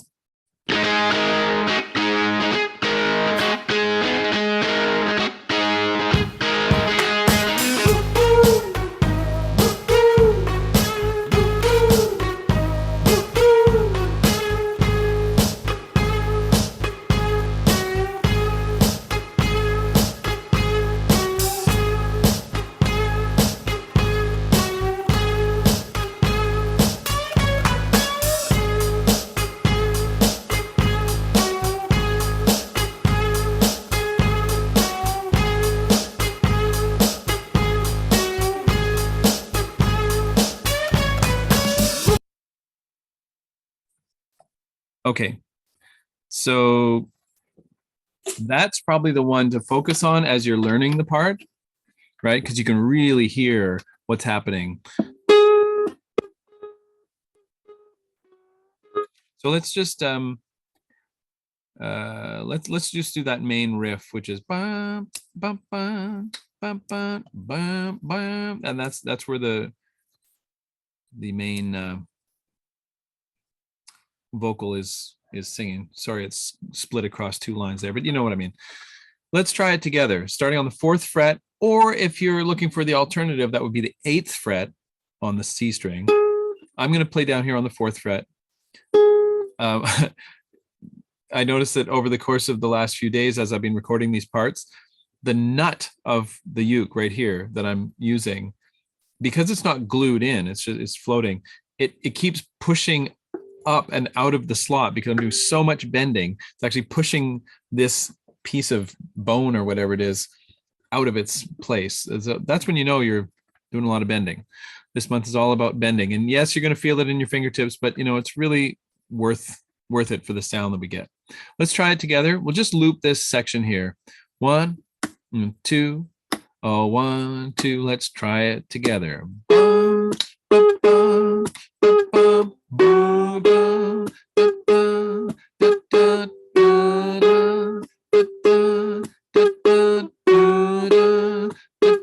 Okay, so that's probably the one to focus on as you're learning the part, right? Because you can really hear what's happening. So let's just let's just do that main riff, which is bum bum bum bum bum bum bum, and that's where the main vocal is singing. Sorry, it's split across two lines there, but you know what I mean. Let's try it together, starting on the 4th fret, or if you're looking for the alternative, that would be the 8th fret on the C string. I'm going to play down here on the 4th fret. I noticed that over the course of the last few days, as I've been recording these parts, the nut of the uke right here that I'm using, because it's not glued in, it's floating, it keeps pushing up and out of the slot because I'm doing so much bending. It's actually pushing this piece of bone or whatever it is out of its place. That's when you know you're doing a lot of bending. This month is all about bending. And yes, you're going to feel it in your fingertips, but you know, it's really worth it for the sound that we get. Let's try it together. We'll just loop this section here. 1, 2, 1, 2. Let's try it together.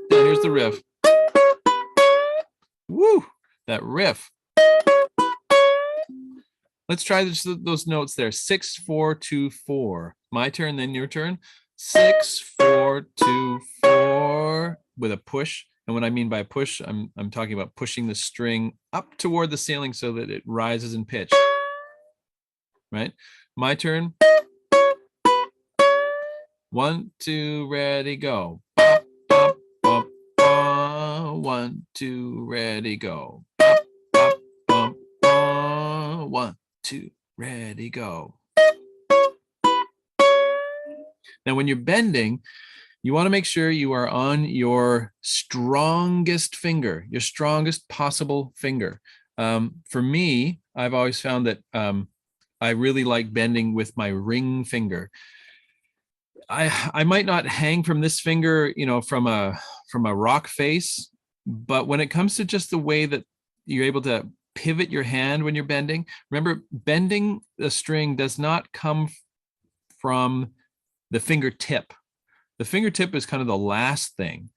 Here's the riff. Woo! That riff. Let's try those notes there. 6, 4, 2, 4. My turn, then your turn. 6, 4, 2, 4 with a push. And what I mean by push, I'm talking about pushing the string up toward the ceiling so that it rises in pitch. Right? My turn. 1, 2, ready, go. 1, 2, ready, go. 1, 2, ready, go. Now, when you're bending, you want to make sure you are on your strongest finger, your strongest possible finger. For me, I've always found that I really like bending with my ring finger. I might not hang from this finger, you know, from a rock face, but when it comes to just the way that you're able to pivot your hand when you're bending, remember, bending the string does not come from the fingertip. The fingertip is kind of the last thing.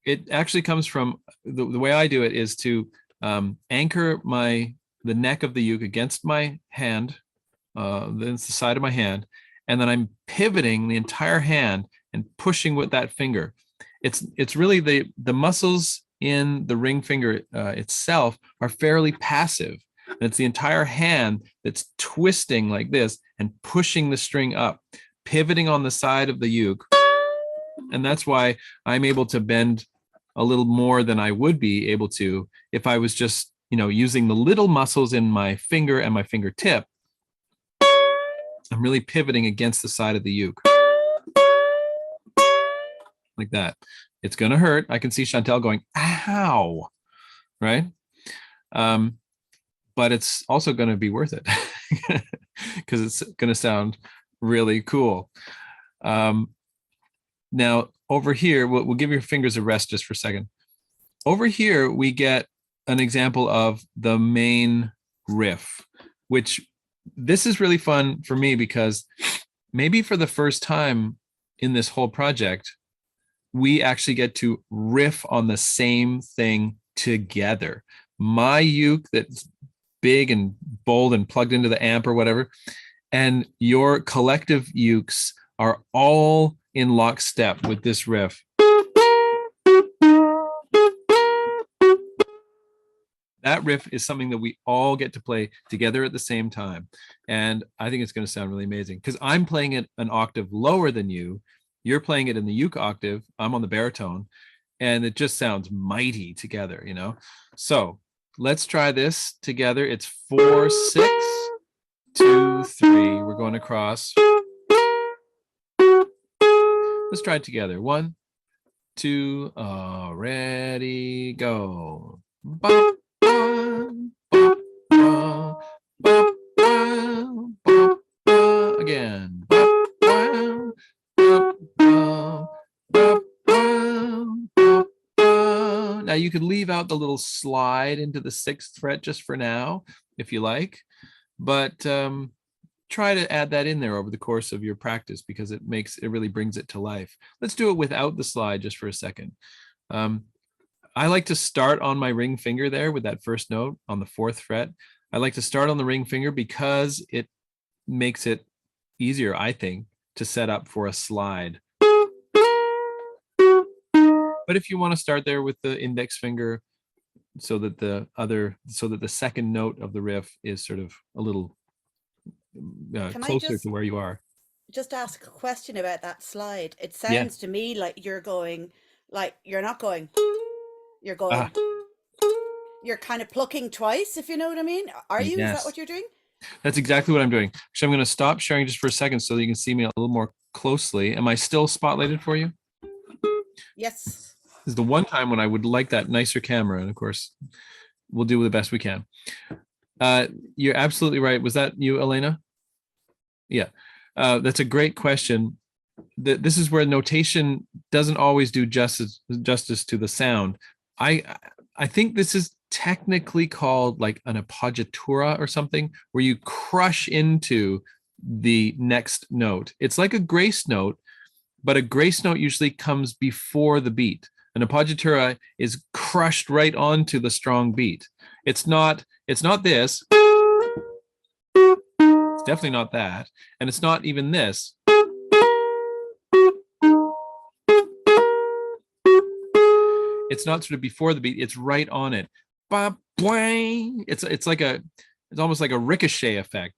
It actually comes from, the way I do it is to anchor the neck of the uke against my hand, then it's the side of my hand, and then I'm pivoting the entire hand and pushing with that finger. It's really the muscles in the ring finger itself are fairly passive. And it's the entire hand that's twisting like this and pushing the string up, pivoting on the side of the uke. And that's why I'm able to bend a little more than I would be able to if I was just using the little muscles in my finger and my fingertip, I'm really pivoting against the side of the uke. Like that. It's going to hurt. I can see Chantel going, ow, right? But it's also going to be worth it because it's going to sound really cool. Now, over here, we'll give your fingers a rest just for a second. Over here, we get an example of the main riff, which this is really fun for me because maybe for the first time in this whole project, we actually get to riff on the same thing together. My uke that's big and bold and plugged into the amp or whatever, and your collective ukes are all in lockstep with this riff. That riff is something that we all get to play together at the same time. And I think it's going to sound really amazing because I'm playing it an octave lower than you. You're playing it in the uke octave. I'm on the baritone. And it just sounds mighty together, So let's try this together. It's 4, 6, 2, 3. We're going across. Let's try it together. 1, 2, ready, go. Bum, bum, bum, bum, bum, bum, bum, bum. Again. Bum, bum, bum, bum, bum, bum, bum, bum. Now you could leave out the little slide into the 6th fret just for now, if you like, but try to add that in there over the course of your practice because it really brings it to life. Let's do it without the slide just for a second. I like to start on my ring finger there with that first note on the 4th fret. I like to start on the ring finger because it makes it easier, I think, to set up for a slide. But if you want to start there with the index finger so that the second note of the riff is sort of a little closer to where you are.
Just ask a question about that slide. It sounds to me like you're going, like you're not going, you're going, you're kind of plucking twice, if you know what I mean. Are you? Is that what you're doing?
That's exactly what I'm doing. So I'm going to stop sharing just for a second so that you can see me a little more closely. Am I still spotlighted for you?
Yes.
This is the one time when I would like that nicer camera. And of course, we'll do the best we can. You're absolutely right. Was that you, Elena? Yeah. That's a great question. This is where notation doesn't always do justice to the sound. I think this is technically called like an appoggiatura or something, where you crush into the next note. It's like a grace note, but a grace note usually comes before the beat. An appoggiatura is crushed right onto the strong beat. It's not this. It's definitely not that. And it's not even this. It's not sort of before the beat. It's right on it. It's almost like a ricochet effect.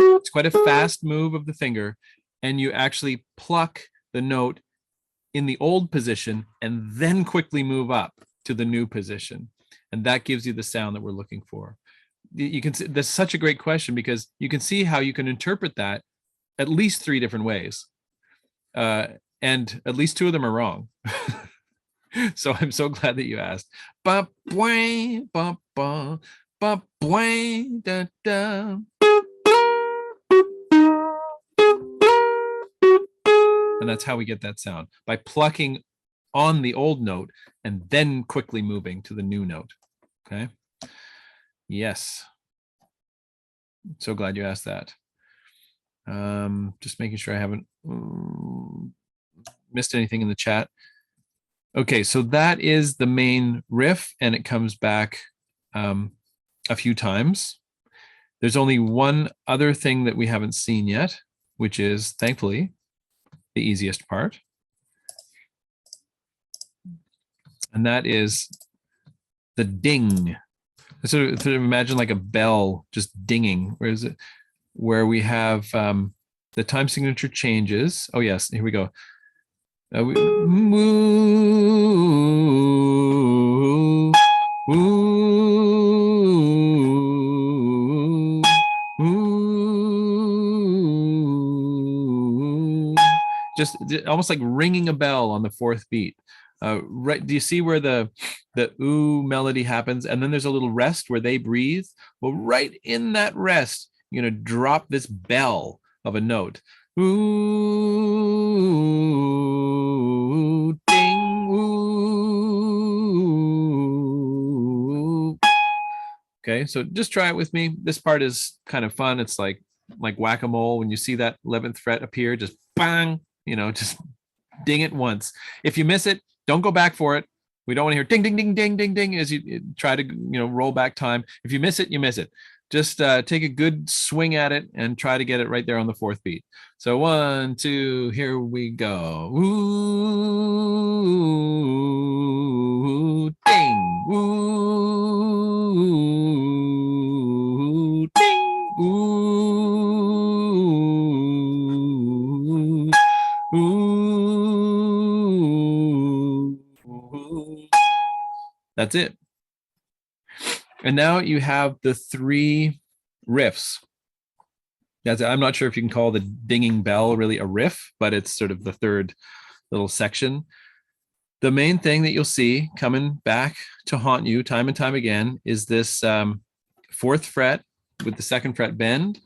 It's quite a fast move of the finger, and you actually pluck the note in the old position and then quickly move up to the new position. And that gives you the sound that we're looking for. You can see that's such a great question because you can see how you can interpret that at least 3 different ways. And at least 2 of them are wrong. So I'm so glad that you asked. And that's how we get that sound, by plucking on the old note and then quickly moving to the new note. Okay. Yes. So glad you asked that. Just making sure I haven't missed anything in the chat. Okay, so that is the main riff, and it comes back a few times. There's only one other thing that we haven't seen yet, which is, thankfully, the easiest part. And that is the ding. Sort of imagine like a bell just dinging. Where we have the time signature changes. Oh yes, here we go. Woo, woo, woo. Just almost like ringing a bell on the fourth beat. Right? Do you see where the ooh melody happens, and then there's a little rest where they breathe? Well, right in that rest, you're gonna drop this bell of a note. Ooh, ding, ooh. Okay, so just try it with me. This part is kind of fun. It's like whack-a-mole. When you see that 11th fret appear, just bang, just ding it once. If you miss it, don't go back for it. We don't want to hear ding, ding, ding, ding, ding, ding as you try to, roll back time. If you miss it, you miss it. Just take a good swing at it and try to get it right there on the fourth beat. So 1, 2, here we go. Ooh, ding, ooh, ding, ooh, ooh. That's it. And now you have the 3 riffs. I'm not sure if you can call the dinging bell really a riff, but it's sort of the third little section. The main thing that you'll see coming back to haunt you time and time again is this 4th fret with the 2nd fret bend.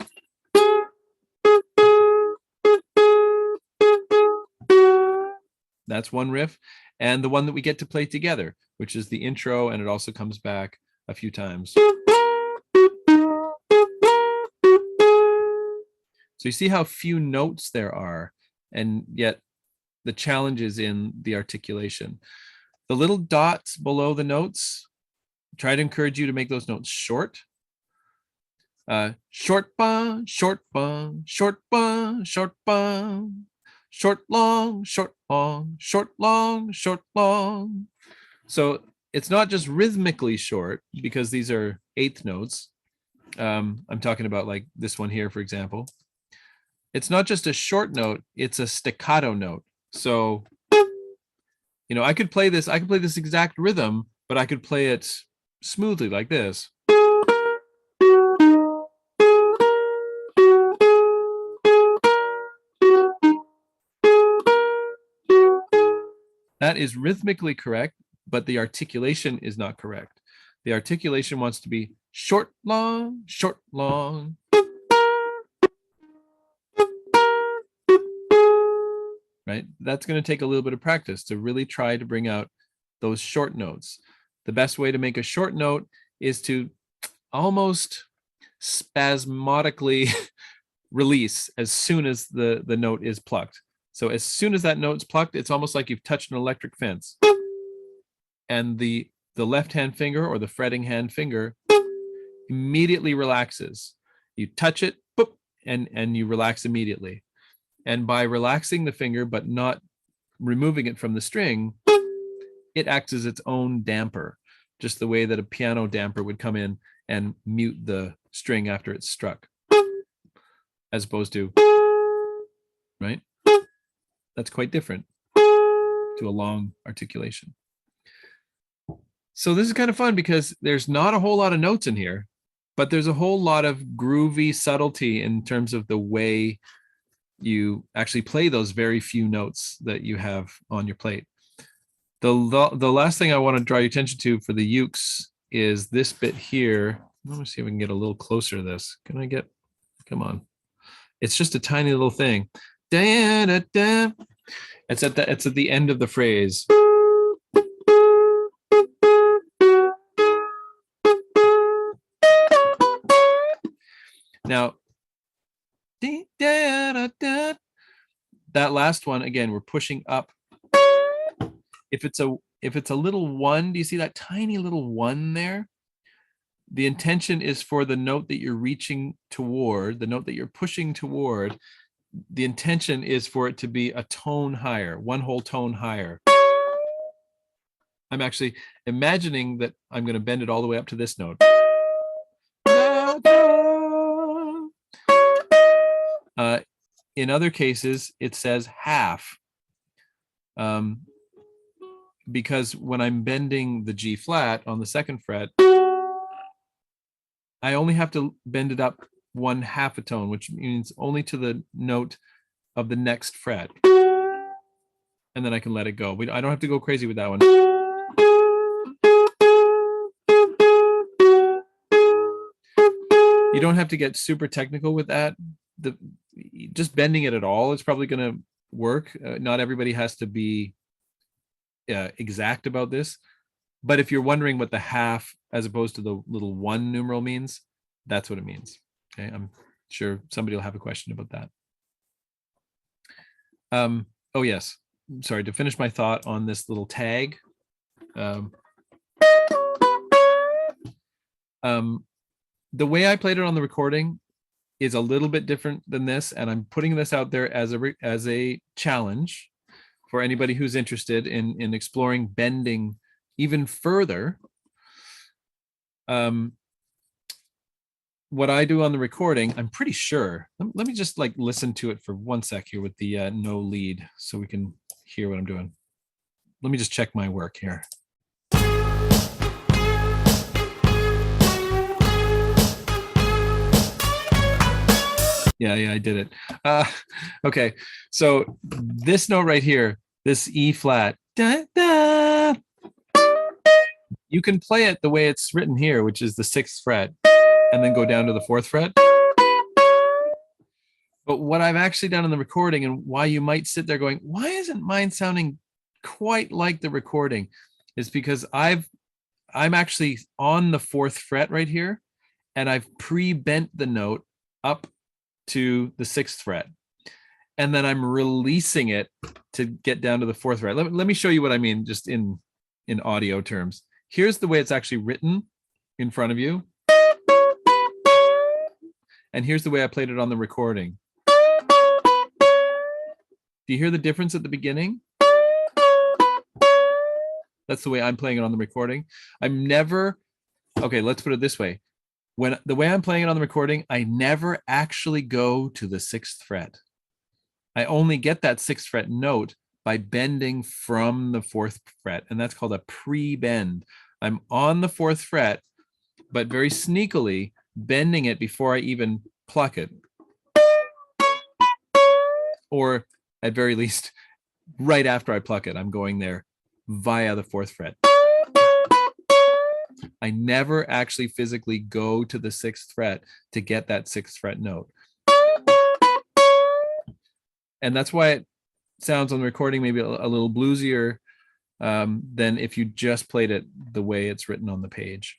That's one riff. And the one that we get to play together, which is the intro, and it also comes back a few times. So you see how few notes there are, and yet the challenge is in the articulation. The little dots below the notes, try to encourage you to make those notes short. Short ba, short ba, short ba, short ba, short long, short long, short long, short long. So it's not just rhythmically short, because these are 8th notes. I'm talking about like this one here, for example. It's not just a short note, it's a staccato note. So, I could play this exact rhythm, but I could play it smoothly like this. That is rhythmically correct, but the articulation is not correct. The articulation wants to be short, long, short, long. Right? That's going to take a little bit of practice to really try to bring out those short notes. The best way to make a short note is to almost spasmodically release as soon as the note is plucked. So as soon as that note's plucked, it's almost like you've touched an electric fence. And the left hand finger, or the fretting hand finger, immediately relaxes. You touch it, boop, and you relax immediately. And by relaxing the finger but not removing it from the string, it acts as its own damper, just the way that a piano damper would come in and mute the string after it's struck, as opposed to, right? That's quite different to a long articulation. So this is kind of fun because there's not a whole lot of notes in here, but there's a whole lot of groovy subtlety in terms of the way you actually play those very few notes that you have on your plate. The last thing I want to draw your attention to for the ukes is this bit here. Let me see if we can get a little closer to this. Come on. It's just a tiny little thing. Da, da, da. It's at the end of the phrase. Now, that last one, again, we're pushing up. If it's a little one, do you see that tiny little one there? The intention is for the note that you're reaching toward, the note that you're pushing toward, the intention is for it to be a tone higher, one whole tone higher. I'm actually imagining that I'm going to bend it all the way up to this note. In other cases, it says half. Because when I'm bending the G flat on the second fret, I only have to bend it up 1/2 a tone, which means only to the note of the next fret. And then I can let it go. I don't have to go crazy with that one. You don't have to get super technical with that. Just bending it at all is probably going to work. Not everybody has to be exact about this. But if you're wondering what the half as opposed to the little 1 numeral means, that's what it means. Okay, I'm sure somebody will have a question about that. Oh yes, sorry, to finish my thought on this little tag. The way I played it on the recording is a little bit different than this, and I'm putting this out there as a challenge for anybody who's interested in exploring bending even further. What I do on the recording, I'm pretty sure. Let me just like listen to it for 1 sec here with the no lead, so we can hear what I'm doing. Let me just check my work here. Yeah, I did it. Okay, so this note right here, this E flat, da, da, you can play it the way it's written here, which is the 6th fret, and then go down to the 4th fret. But what I've actually done in the recording, and why you might sit there going, why isn't mine sounding quite like the recording, is because I'm actually on the 4th fret right here, and I've pre-bent the note up to the 6th fret, and then I'm releasing it to get down to the 4th fret. Let me show you what I mean, just in audio terms. Here's the way it's actually written in front of you, and here's the way I played it on the recording. Do you hear the difference at the beginning? That's the way I'm playing it on the recording. I'm never, okay, let's put it this way. When the way I'm playing it on the recording, I never actually go to the 6th fret. I only get that 6th fret note by bending from the 4th fret, and that's called a pre-bend. I'm on the 4th fret, but very sneakily bending it before I even pluck it. Or at very least, right after I pluck it, I'm going there via the 4th fret. I never actually physically go to the 6th fret to get that 6th fret note. And that's why it sounds on the recording maybe a little bluesier than if you just played it the way it's written on the page.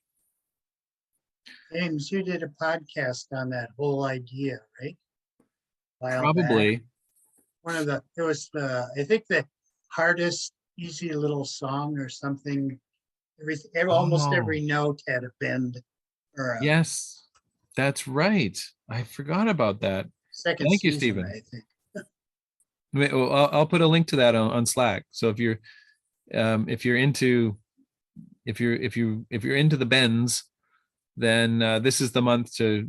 James, you did a podcast on that whole idea, right?
Probably.
It was I think the hardest, easy little song or something. Almost every note had a bend.
Yes, that's right. I forgot about that.
Second
Thank you,
season,
Stephen.
I think.
I'll put a link to that on Slack. So if you're into the bends, then this is the month to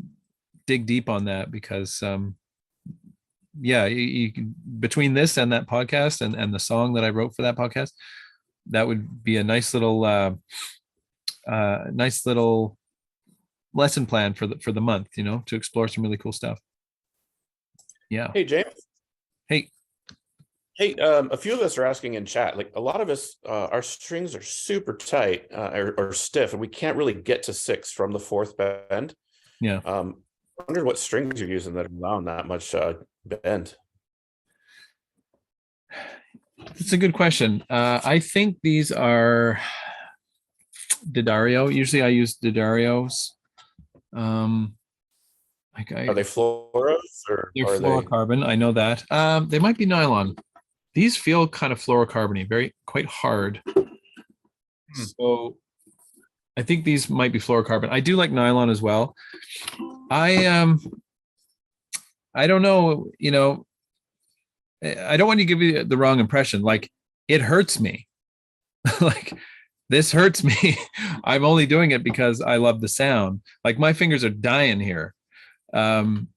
dig deep on that, because yeah, you can, between this and that podcast and the song that I wrote for that podcast, that would be a nice little lesson plan for the month, to explore some really cool stuff. Yeah.
Hey, James.
Hey.
Hey, a few of us are asking in chat, like a lot of us, our strings are super tight or stiff, and we can't really get to 6 from the 4th bend.
Yeah.
I wonder what strings you're using that are allowing that much bend.
That's a good question. I think these are D'Addario. Usually I use D'Addarios. Are
they fluoros or
they're
are
fluorocarbon? I know that. They might be nylon. These feel kind of fluorocarbony, quite hard. So I think these might be fluorocarbon. I do like nylon as well. I don't know, I don't want to give you the wrong impression. Like, it hurts me. Like, this hurts me. I'm only doing it because I love the sound. Like, my fingers are dying here. And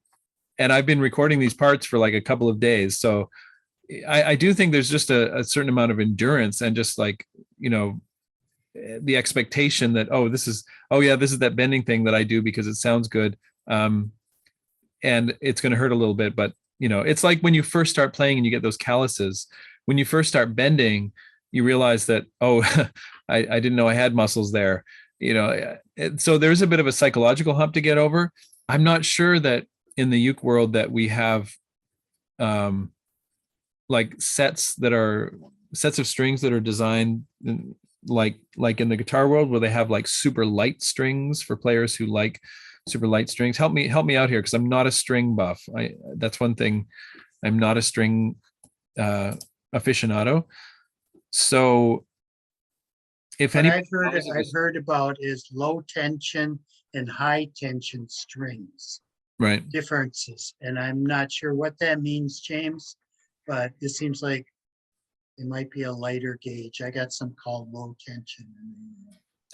I've been recording these parts for like a couple of days. So I do think there's just a certain amount of endurance and just like, the expectation that, this is that bending thing that I do because it sounds good. And it's going to hurt a little bit, but it's like when you first start playing and you get those calluses, when you first start bending, you realize that, I didn't know I had muscles there, so there's a bit of a psychological hump to get over. I'm not sure that in the uke world that we have like sets of strings that are designed like in the guitar world where they have like super light strings for players who like super light strings. Help me out here, because I'm not a string buff. That's one thing. I'm not a string aficionado. So if
What
any,
I've heard about is low tension and high tension strings
right,
differences, and I'm not sure what that means, James, but it seems like it might be a lighter gauge. I got some called low tension.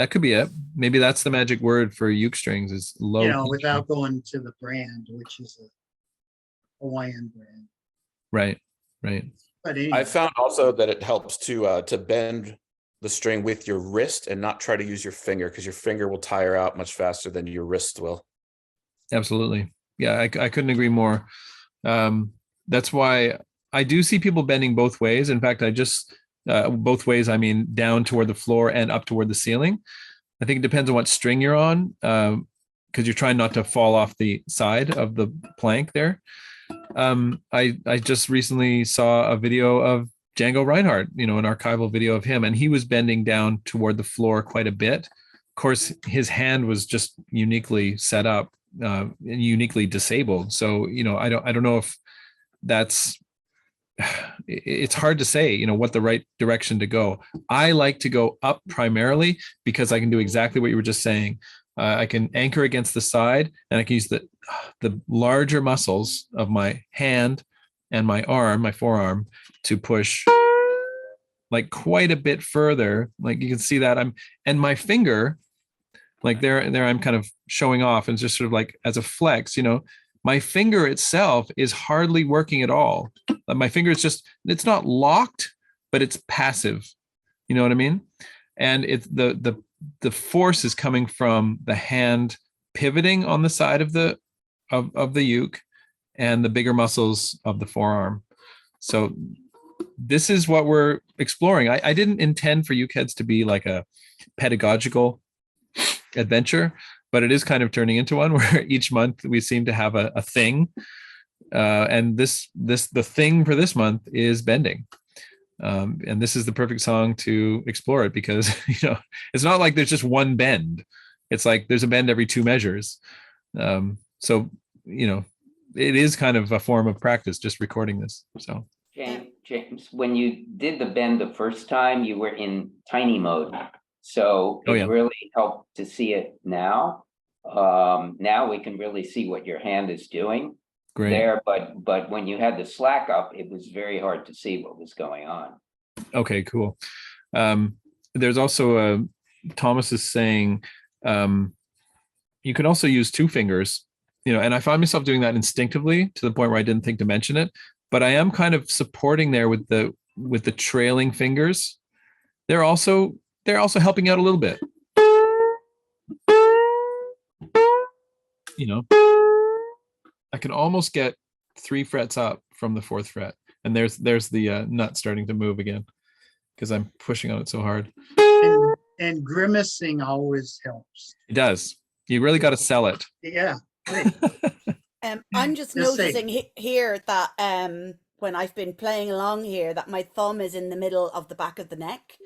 that could be it. Maybe that's the magic word for uke strings is low.
Without going to the brand, which is a Hawaiian brand.
Right.
But anyway,
I found also that it helps to bend the string with your wrist and not try to use your finger, because your finger will tire out much faster than your wrist will.
Absolutely. Yeah, I couldn't agree more. That's why I do see people bending both ways. In fact, I just both ways, I mean down toward the floor and up toward the ceiling. I think it depends on what string you're on, because you're trying not to fall off the side of the plank there. I just recently saw a video of Django Reinhardt, an archival video of him, and he was bending down toward the floor quite a bit. Of course, his hand was just uniquely set up, uniquely disabled. So, I don't know if that's, it's hard to say, what the right direction to go. I like to go up primarily because I can do exactly what you were just saying. I can anchor against the side, and I can use the larger muscles of my hand and my forearm, to push like quite a bit further. Like you can see that and my finger, like there I'm kind of showing off and just sort of like as a flex, my finger itself is hardly working at all. My finger is just, it's not locked, but it's passive. You know what I mean? And it's the force is coming from the hand pivoting on the side of the uke and the bigger muscles of the forearm. So this is what we're exploring. I didn't intend for uke heads to be like a pedagogical adventure, but it is kind of turning into one where each month we seem to have a thing. And the thing for this month is bending. And this is the perfect song to explore it, because it's not like there's just one bend. It's like there's a bend every 2 measures. So it is kind of a form of practice just recording this. So
James, when you did the bend the first time, you were in tiny mode, so it really helped to see it now. Now we can really see what your hand is doing. Great. There, but when you had the slack up, it was very hard to see what was going on.
Okay, cool. There's also Thomas is saying you can also use 2 fingers, and I find myself doing that instinctively to the point where I didn't think to mention it, but I am kind of supporting there with the trailing fingers. They're also helping out a little bit. I can almost get 3 frets up from the 4th fret, and there's the nut starting to move again because I'm pushing on it so hard.
And grimacing always helps.
It does. You really got to sell it.
Yeah. Great.
I'm just noticing here that when I've been playing along here, that my thumb is in the middle of the back of the neck,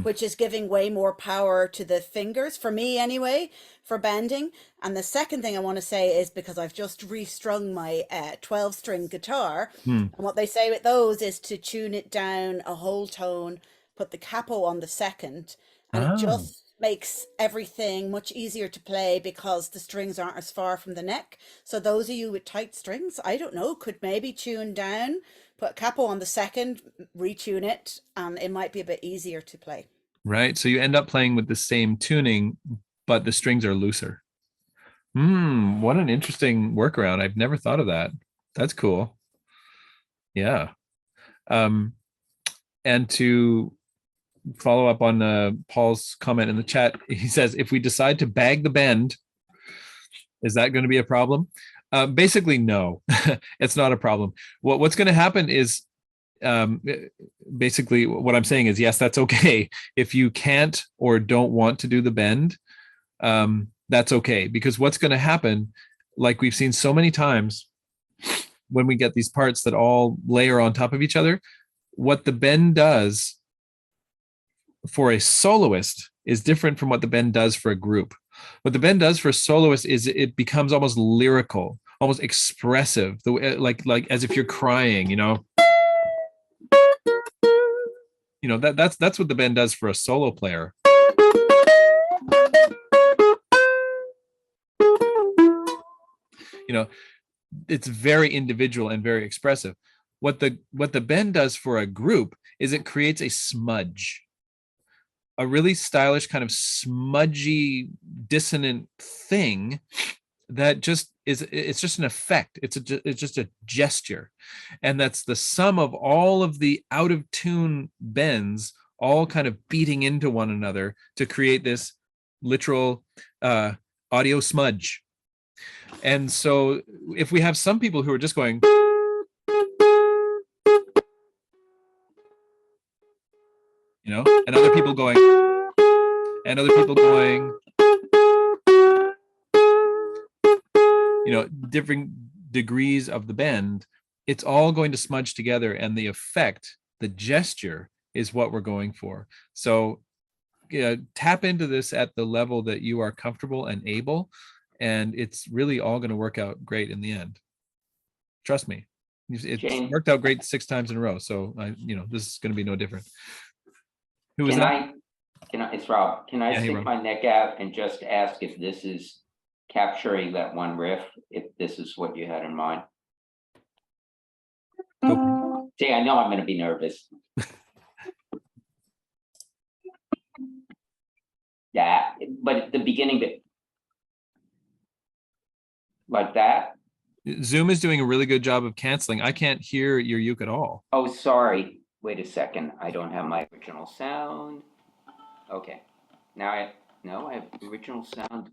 which is giving way more power to the fingers, for me anyway, for bending. And the second thing I want to say is, because I've just restrung my 12-string guitar, and what they say with those is to tune it down a whole tone, put the capo on the second, and it just makes everything much easier to play because the strings aren't as far from the neck. So those of you with tight strings, I don't know, could maybe tune down, put capo on the second, retune it, and it might be a bit easier to play.
Right. So you end up playing with the same tuning, but the strings are looser. What an interesting workaround. I've never thought of that. That's cool. Yeah. And to follow up on Paul's comment in the chat, he says, if we decide to bag the bend, is that going to be a problem? Basically, no, it's not a problem. What's going to happen is, basically what I'm saying is, yes, that's okay. If you can't or don't want to do the bend, that's okay. Because what's going to happen, like we've seen so many times when we get these parts that all layer on top of each other, what the bend does for a soloist is different from what the bend does for a group. What the bend does for a soloist is it becomes almost lyrical, almost expressive, the way, like as if you're crying, that's what the bend does for a solo player. It's very individual and very expressive. What the bend does for a group is it creates a smudge, a really stylish kind of smudgy dissonant thing that it's just an effect. It's just a gesture. And that's the sum of all of the out of tune bends all kind of beating into one another to create this literal audio smudge. And so if we have some people who are just going, and other people going, different degrees of the bend, it's all going to smudge together, and the effect, the gesture, is what we're going for. So tap into this at the level that you are comfortable and able, and it's really all going to work out great in the end. Trust me. It's worked out great 6 times in a row. So this is going to be no different. Who is that?
It's Rob. Can I stick my neck out and just ask if this is capturing that one riff, if this is what you had in mind?
Okay.
See, I know I'm going to be nervous. Yeah, but the beginning bit, like that.
Zoom is doing a really good job of canceling. I can't hear your uke at all.
Oh, sorry. Wait a second. I don't have my original sound. Okay. Now I have original sound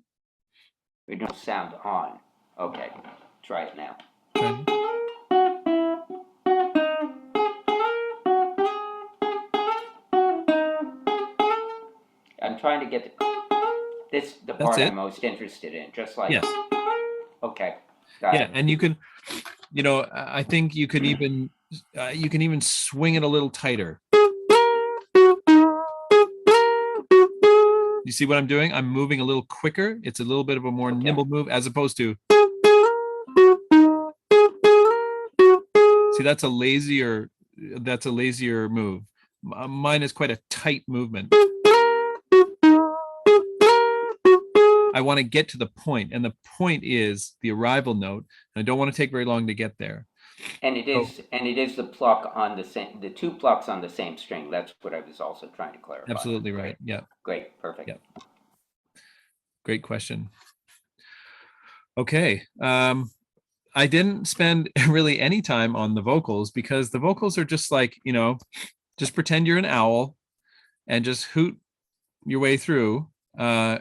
on. Okay. Try it now. I'm trying to get the part I'm most interested in, just like,
yes.
Okay. Got it.
And you can, I think you can even swing it a little tighter. You see what I'm doing? I'm moving a little quicker. It's a little bit of a more nimble move, as opposed to, see, that's a lazier move. Mine is quite a tight movement. I want to get to the point, and the point is the arrival note, and I don't want to take very long to get there.
And it is the pluck on the 2 plucks on the same string. That's what I was also trying to clarify.
Absolutely right. Yeah.
Great. Perfect.
Yeah. Great question. Okay. I didn't spend really any time on the vocals, because the vocals are just like, just pretend you're an owl and just hoot your way through. I'm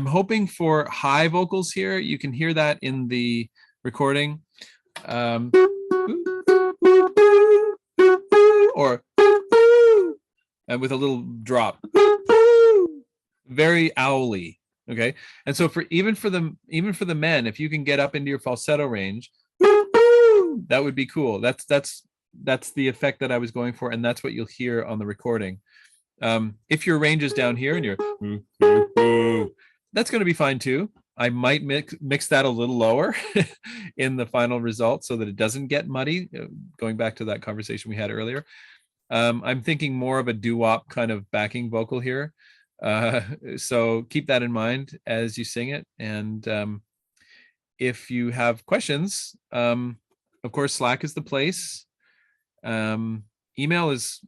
hoping for high vocals here. You can hear that in the recording. Or and with a little drop. Very owly. Okay. And so even for the men, if you can get up into your falsetto range, that would be cool. That's the effect that I was going for, and that's what you'll hear on the recording. If your range is down here and you're that's going to be fine too. I might mix that a little lower in the final result so that it doesn't get muddy, going back to that conversation we had earlier. I'm thinking more of a doo-wop kind of backing vocal here. So keep that in mind as you sing it. And if you have questions, of course, Slack is the place. Email is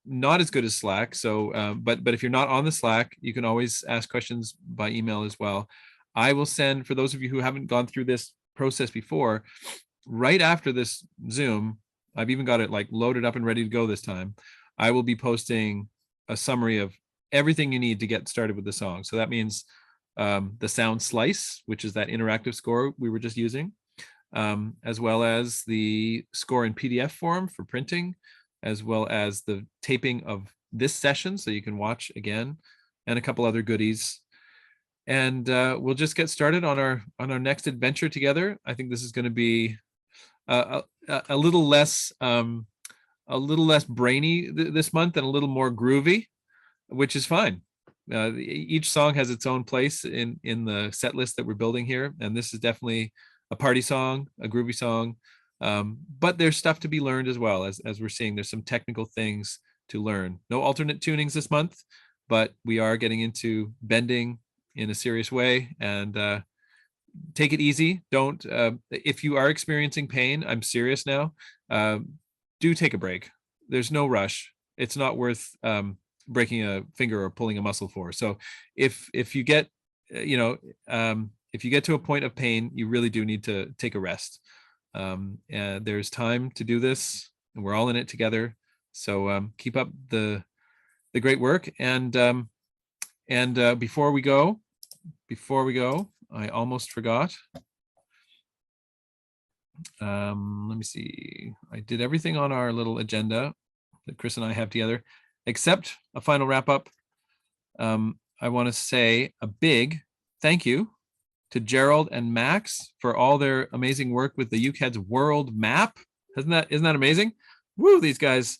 not as good as Slack. So, but if you're not on the Slack, you can always ask questions by email as well. I will send, for those of you who haven't gone through this process before, right after this Zoom, I've even got it like loaded up and ready to go this time. I will be posting a summary of everything you need to get started with the song. So that means the sound slice, which is that interactive score we were just using, as well as the score in PDF form for printing, as well as the taping of this session so you can watch again, and a couple other goodies. And we'll just get started on our next adventure together. I think this is going to be a little less brainy this month and a little more groovy, which is fine. Each song has its own place in the set list that we're building here, and this is definitely a party song, a groovy song. But there's stuff to be learned as well, as we're seeing. There's some technical things to learn. No alternate tunings this month, but we are getting into bending in a serious way. And take it easy. Don't if you are experiencing pain, I'm serious now. Do take a break. There's no rush. It's not worth breaking a finger or pulling a muscle for. So if you get if you get to a point of pain, you really do need to take a rest. And there's time to do this, and we're all in it together. So keep up the great work. And before we go, I almost forgot. Let me see. I did everything on our little agenda that Chris and I have together, except a final wrap up. I want to say a big thank you to Gerald and Max for all their amazing work with the UCAD's world map. Isn't that amazing? Woo, these guys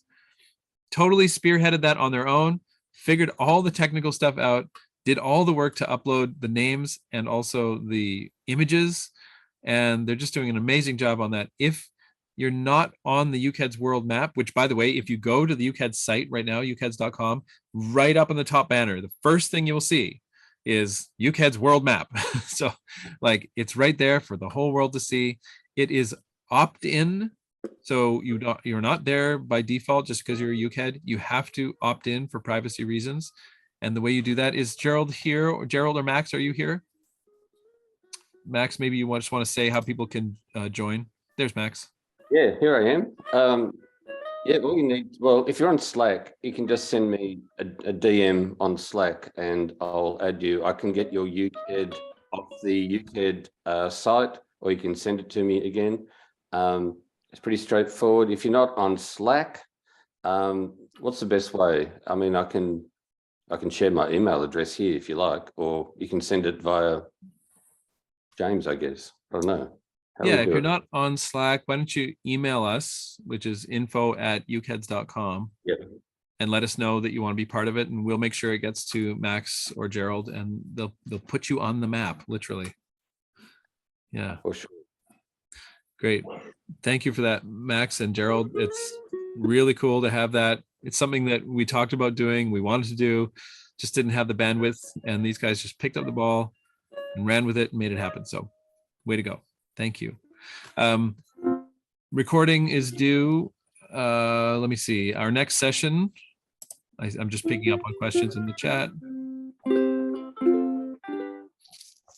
totally spearheaded that on their own, figured all the technical stuff out, did all the work to upload the names and also the images, and they're just doing an amazing job on that. If you're not on the UCAD's world map, which by the way, if you go to the UCAD site right now, ucads.com, right up on the top banner, the first thing you will see is UCAD's world map. So like it's right there for the whole world to see. It is opt-in. So you're not there by default just because you're a UCAD. You have to opt in for privacy reasons. And the way you do that is Gerald here, or Gerald or Max, are you here? Max, maybe you just want to say how people can join. There's Max.
Yeah, here I am. Yeah, all you need, well, if you're on Slack, you can just send me a DM on Slack and I'll add you. I can get your UCAD off the UCAD site, or you can send it to me again. It's pretty straightforward. If you're not on Slack, what's the best way? I mean, I can share my email address here if you like, or you can send it via James, I guess. I don't know.
Yeah, if you're not on Slack, why don't you email us, which is info@ucads.com.
Yeah.
And let us know that you want to be part of it, and we'll make sure it gets to Max or Gerald, and they'll put you on the map, literally. Yeah.
For sure.
Great. Thank you for that, Max and Gerald. It's really cool to have that. It's something that we talked about doing, we wanted to do, just didn't have the bandwidth, and these guys just picked up the ball and ran with it and made it happen. So way to go. Thank you. Recording is due. Let me see. Our next session, I'm just picking up on questions in the chat.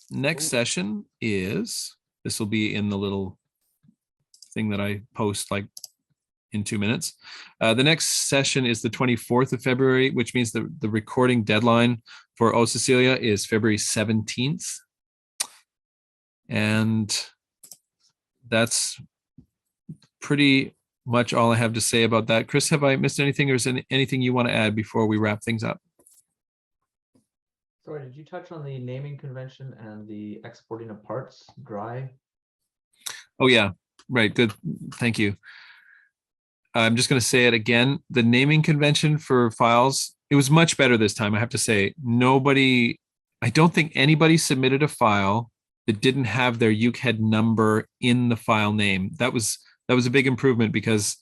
Next session is, this will be in the little thing that I post like in 2 minutes. The next session is the 24th of February, which means the recording deadline for Oh Cecilia is February 17th. And that's pretty much all I have to say about that. Chris, have I missed anything, or is there anything you want to add before we wrap things up?
Sorry, did you touch on the naming convention and the exporting of parts dry?
Oh yeah, right, good, thank you. I'm just going to say it again. The naming convention for files, it was much better this time, I have to say. I don't think anybody submitted a file that didn't have their UCAD number in the file name. That was a big improvement, because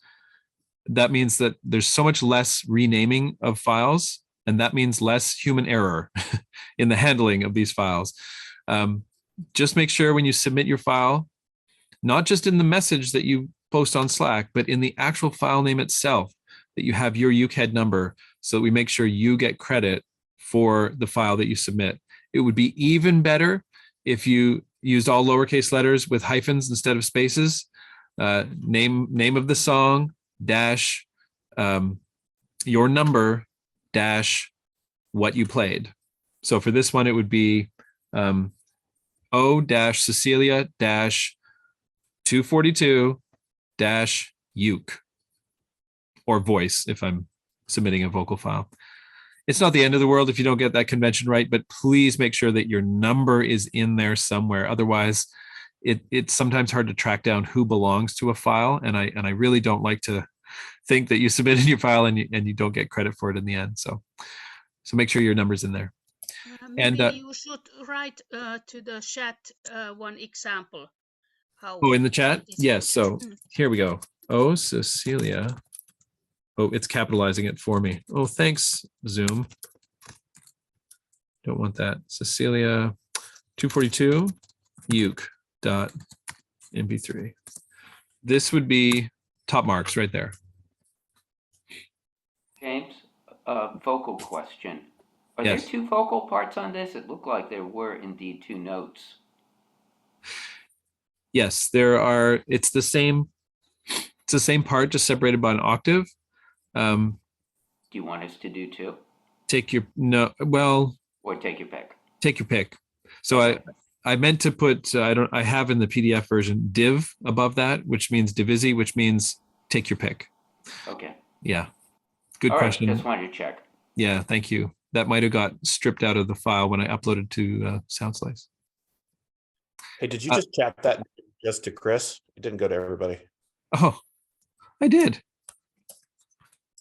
that means that there's so much less renaming of files, and that means less human error in the handling of these files. Just make sure when you submit your file, not just in the message that you post on Slack, but in the actual file name itself, that you have your UCAD number, so that we make sure you get credit for the file that you submit. It would be even better if you used all lowercase letters with hyphens instead of spaces. name of the song dash your number dash what you played. So for this one, it would be O dash Cecilia dash 242 dash uke, or voice if I'm submitting a vocal file. It's not the end of the world if you don't get that convention right, but please make sure that your number is in there somewhere. Otherwise, it's sometimes hard to track down who belongs to a file, and I really don't like to think that you submitted your file and you don't get credit for it in the end. So make sure your number's in there.
Maybe you should write to the chat one example.
Oh, in the chat? Yes. So here we go. Oh, Cecilia. Oh, it's capitalizing it for me. Oh, thanks, Zoom. Don't want that. Cecilia 242 uke.mp3. This would be top marks right there.
James, vocal question. Are
Yes.
there two vocal parts on this? It looked like there were indeed two notes.
Yes, there are. It's the same part, just separated by an octave.
Do you want us to do two?
Take your no. Well,
or take your pick.
Take your pick. So
okay.
I meant to put I have in the PDF version div above that, which means divisi, which means take your pick.
Okay.
Yeah. Good
All
question.
Right, just wanted to check.
Yeah, thank you. That might have got stripped out of the file when I uploaded to SoundSlice.
Hey, did you just chat that just to Chris? It didn't go to everybody.
Oh, I did.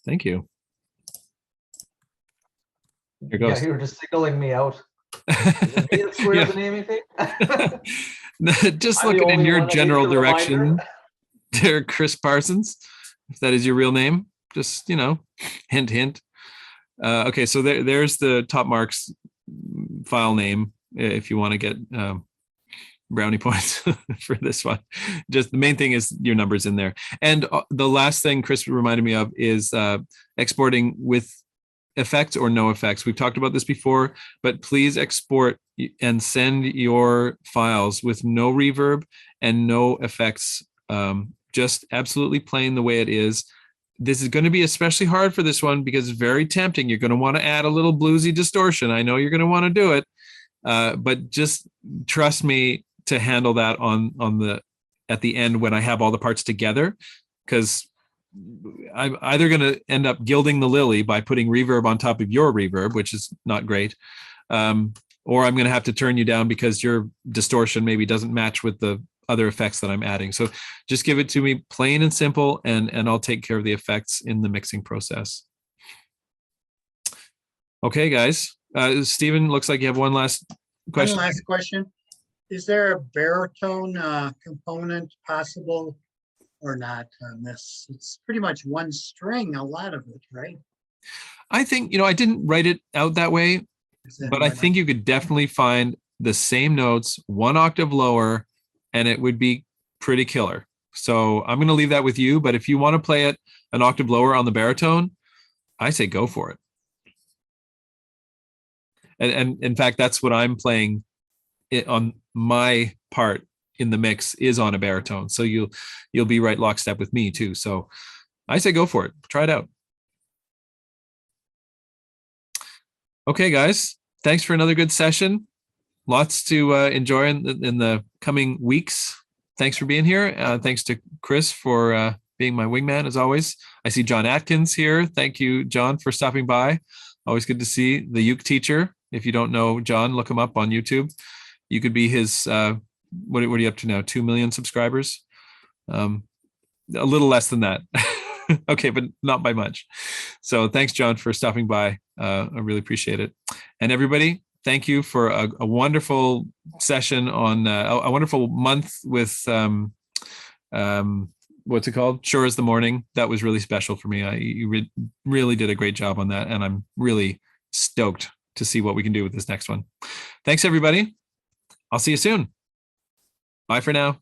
Thank you. Here goes.
Yeah, you were just signaling me out. Is it me that screwed up the naming thing?
Just looking in your general direction, there, Chris Parsons, if that is your real name. Just, hint, hint. Okay, so there's the top marks file name if you want to get brownie points for this one. Just the main thing is your numbers in there. And the last thing Chris reminded me of is exporting with effects or no effects. We've talked about this before, but please export and send your files with no reverb and no effects, just absolutely plain the way it is. This is going to be especially hard for this one because it's very tempting. You're going to want to add a little bluesy distortion. I know you're going to want to do it, but just trust me to handle that at the end when I have all the parts together, because I'm either going to end up gilding the lily by putting reverb on top of your reverb, which is not great, or I'm going to have to turn you down because your distortion maybe doesn't match with the other effects that I'm adding. So just give it to me plain and simple, and I'll take care of the effects in the mixing process. Okay, guys. Stephen, looks like you have one last question.
One last question. Is there a baritone component possible or not on this? It's pretty much one string, a lot of it, right?
I think, I didn't write it out that way, but I think you could definitely find the same notes, one octave lower, and it would be pretty killer. So I'm going to leave that with you, but if you want to play it an octave lower on the baritone, I say go for it. And in fact, that's what I'm playing it on my part in the mix is on a baritone. So you'll be right lockstep with me too. So I say go for it. Try it out. Okay, guys. Thanks for another good session. Lots to enjoy in the coming weeks. Thanks for being here. Thanks to Chris for being my wingman as always. I see John Atkins here. Thank you, John, for stopping by. Always good to see the uke teacher. If you don't know John, look him up on YouTube. You could be his, what are you up to now? 2 million subscribers? A little less than that. Okay, but not by much. So thanks, John, for stopping by. I really appreciate it. And everybody, thank you for a wonderful session on a wonderful month with, what's it called? Sure as the Morning. That was really special for me. You really did a great job on that. And I'm really stoked to see what we can do with this next one. Thanks, everybody. I'll see you soon. Bye for now.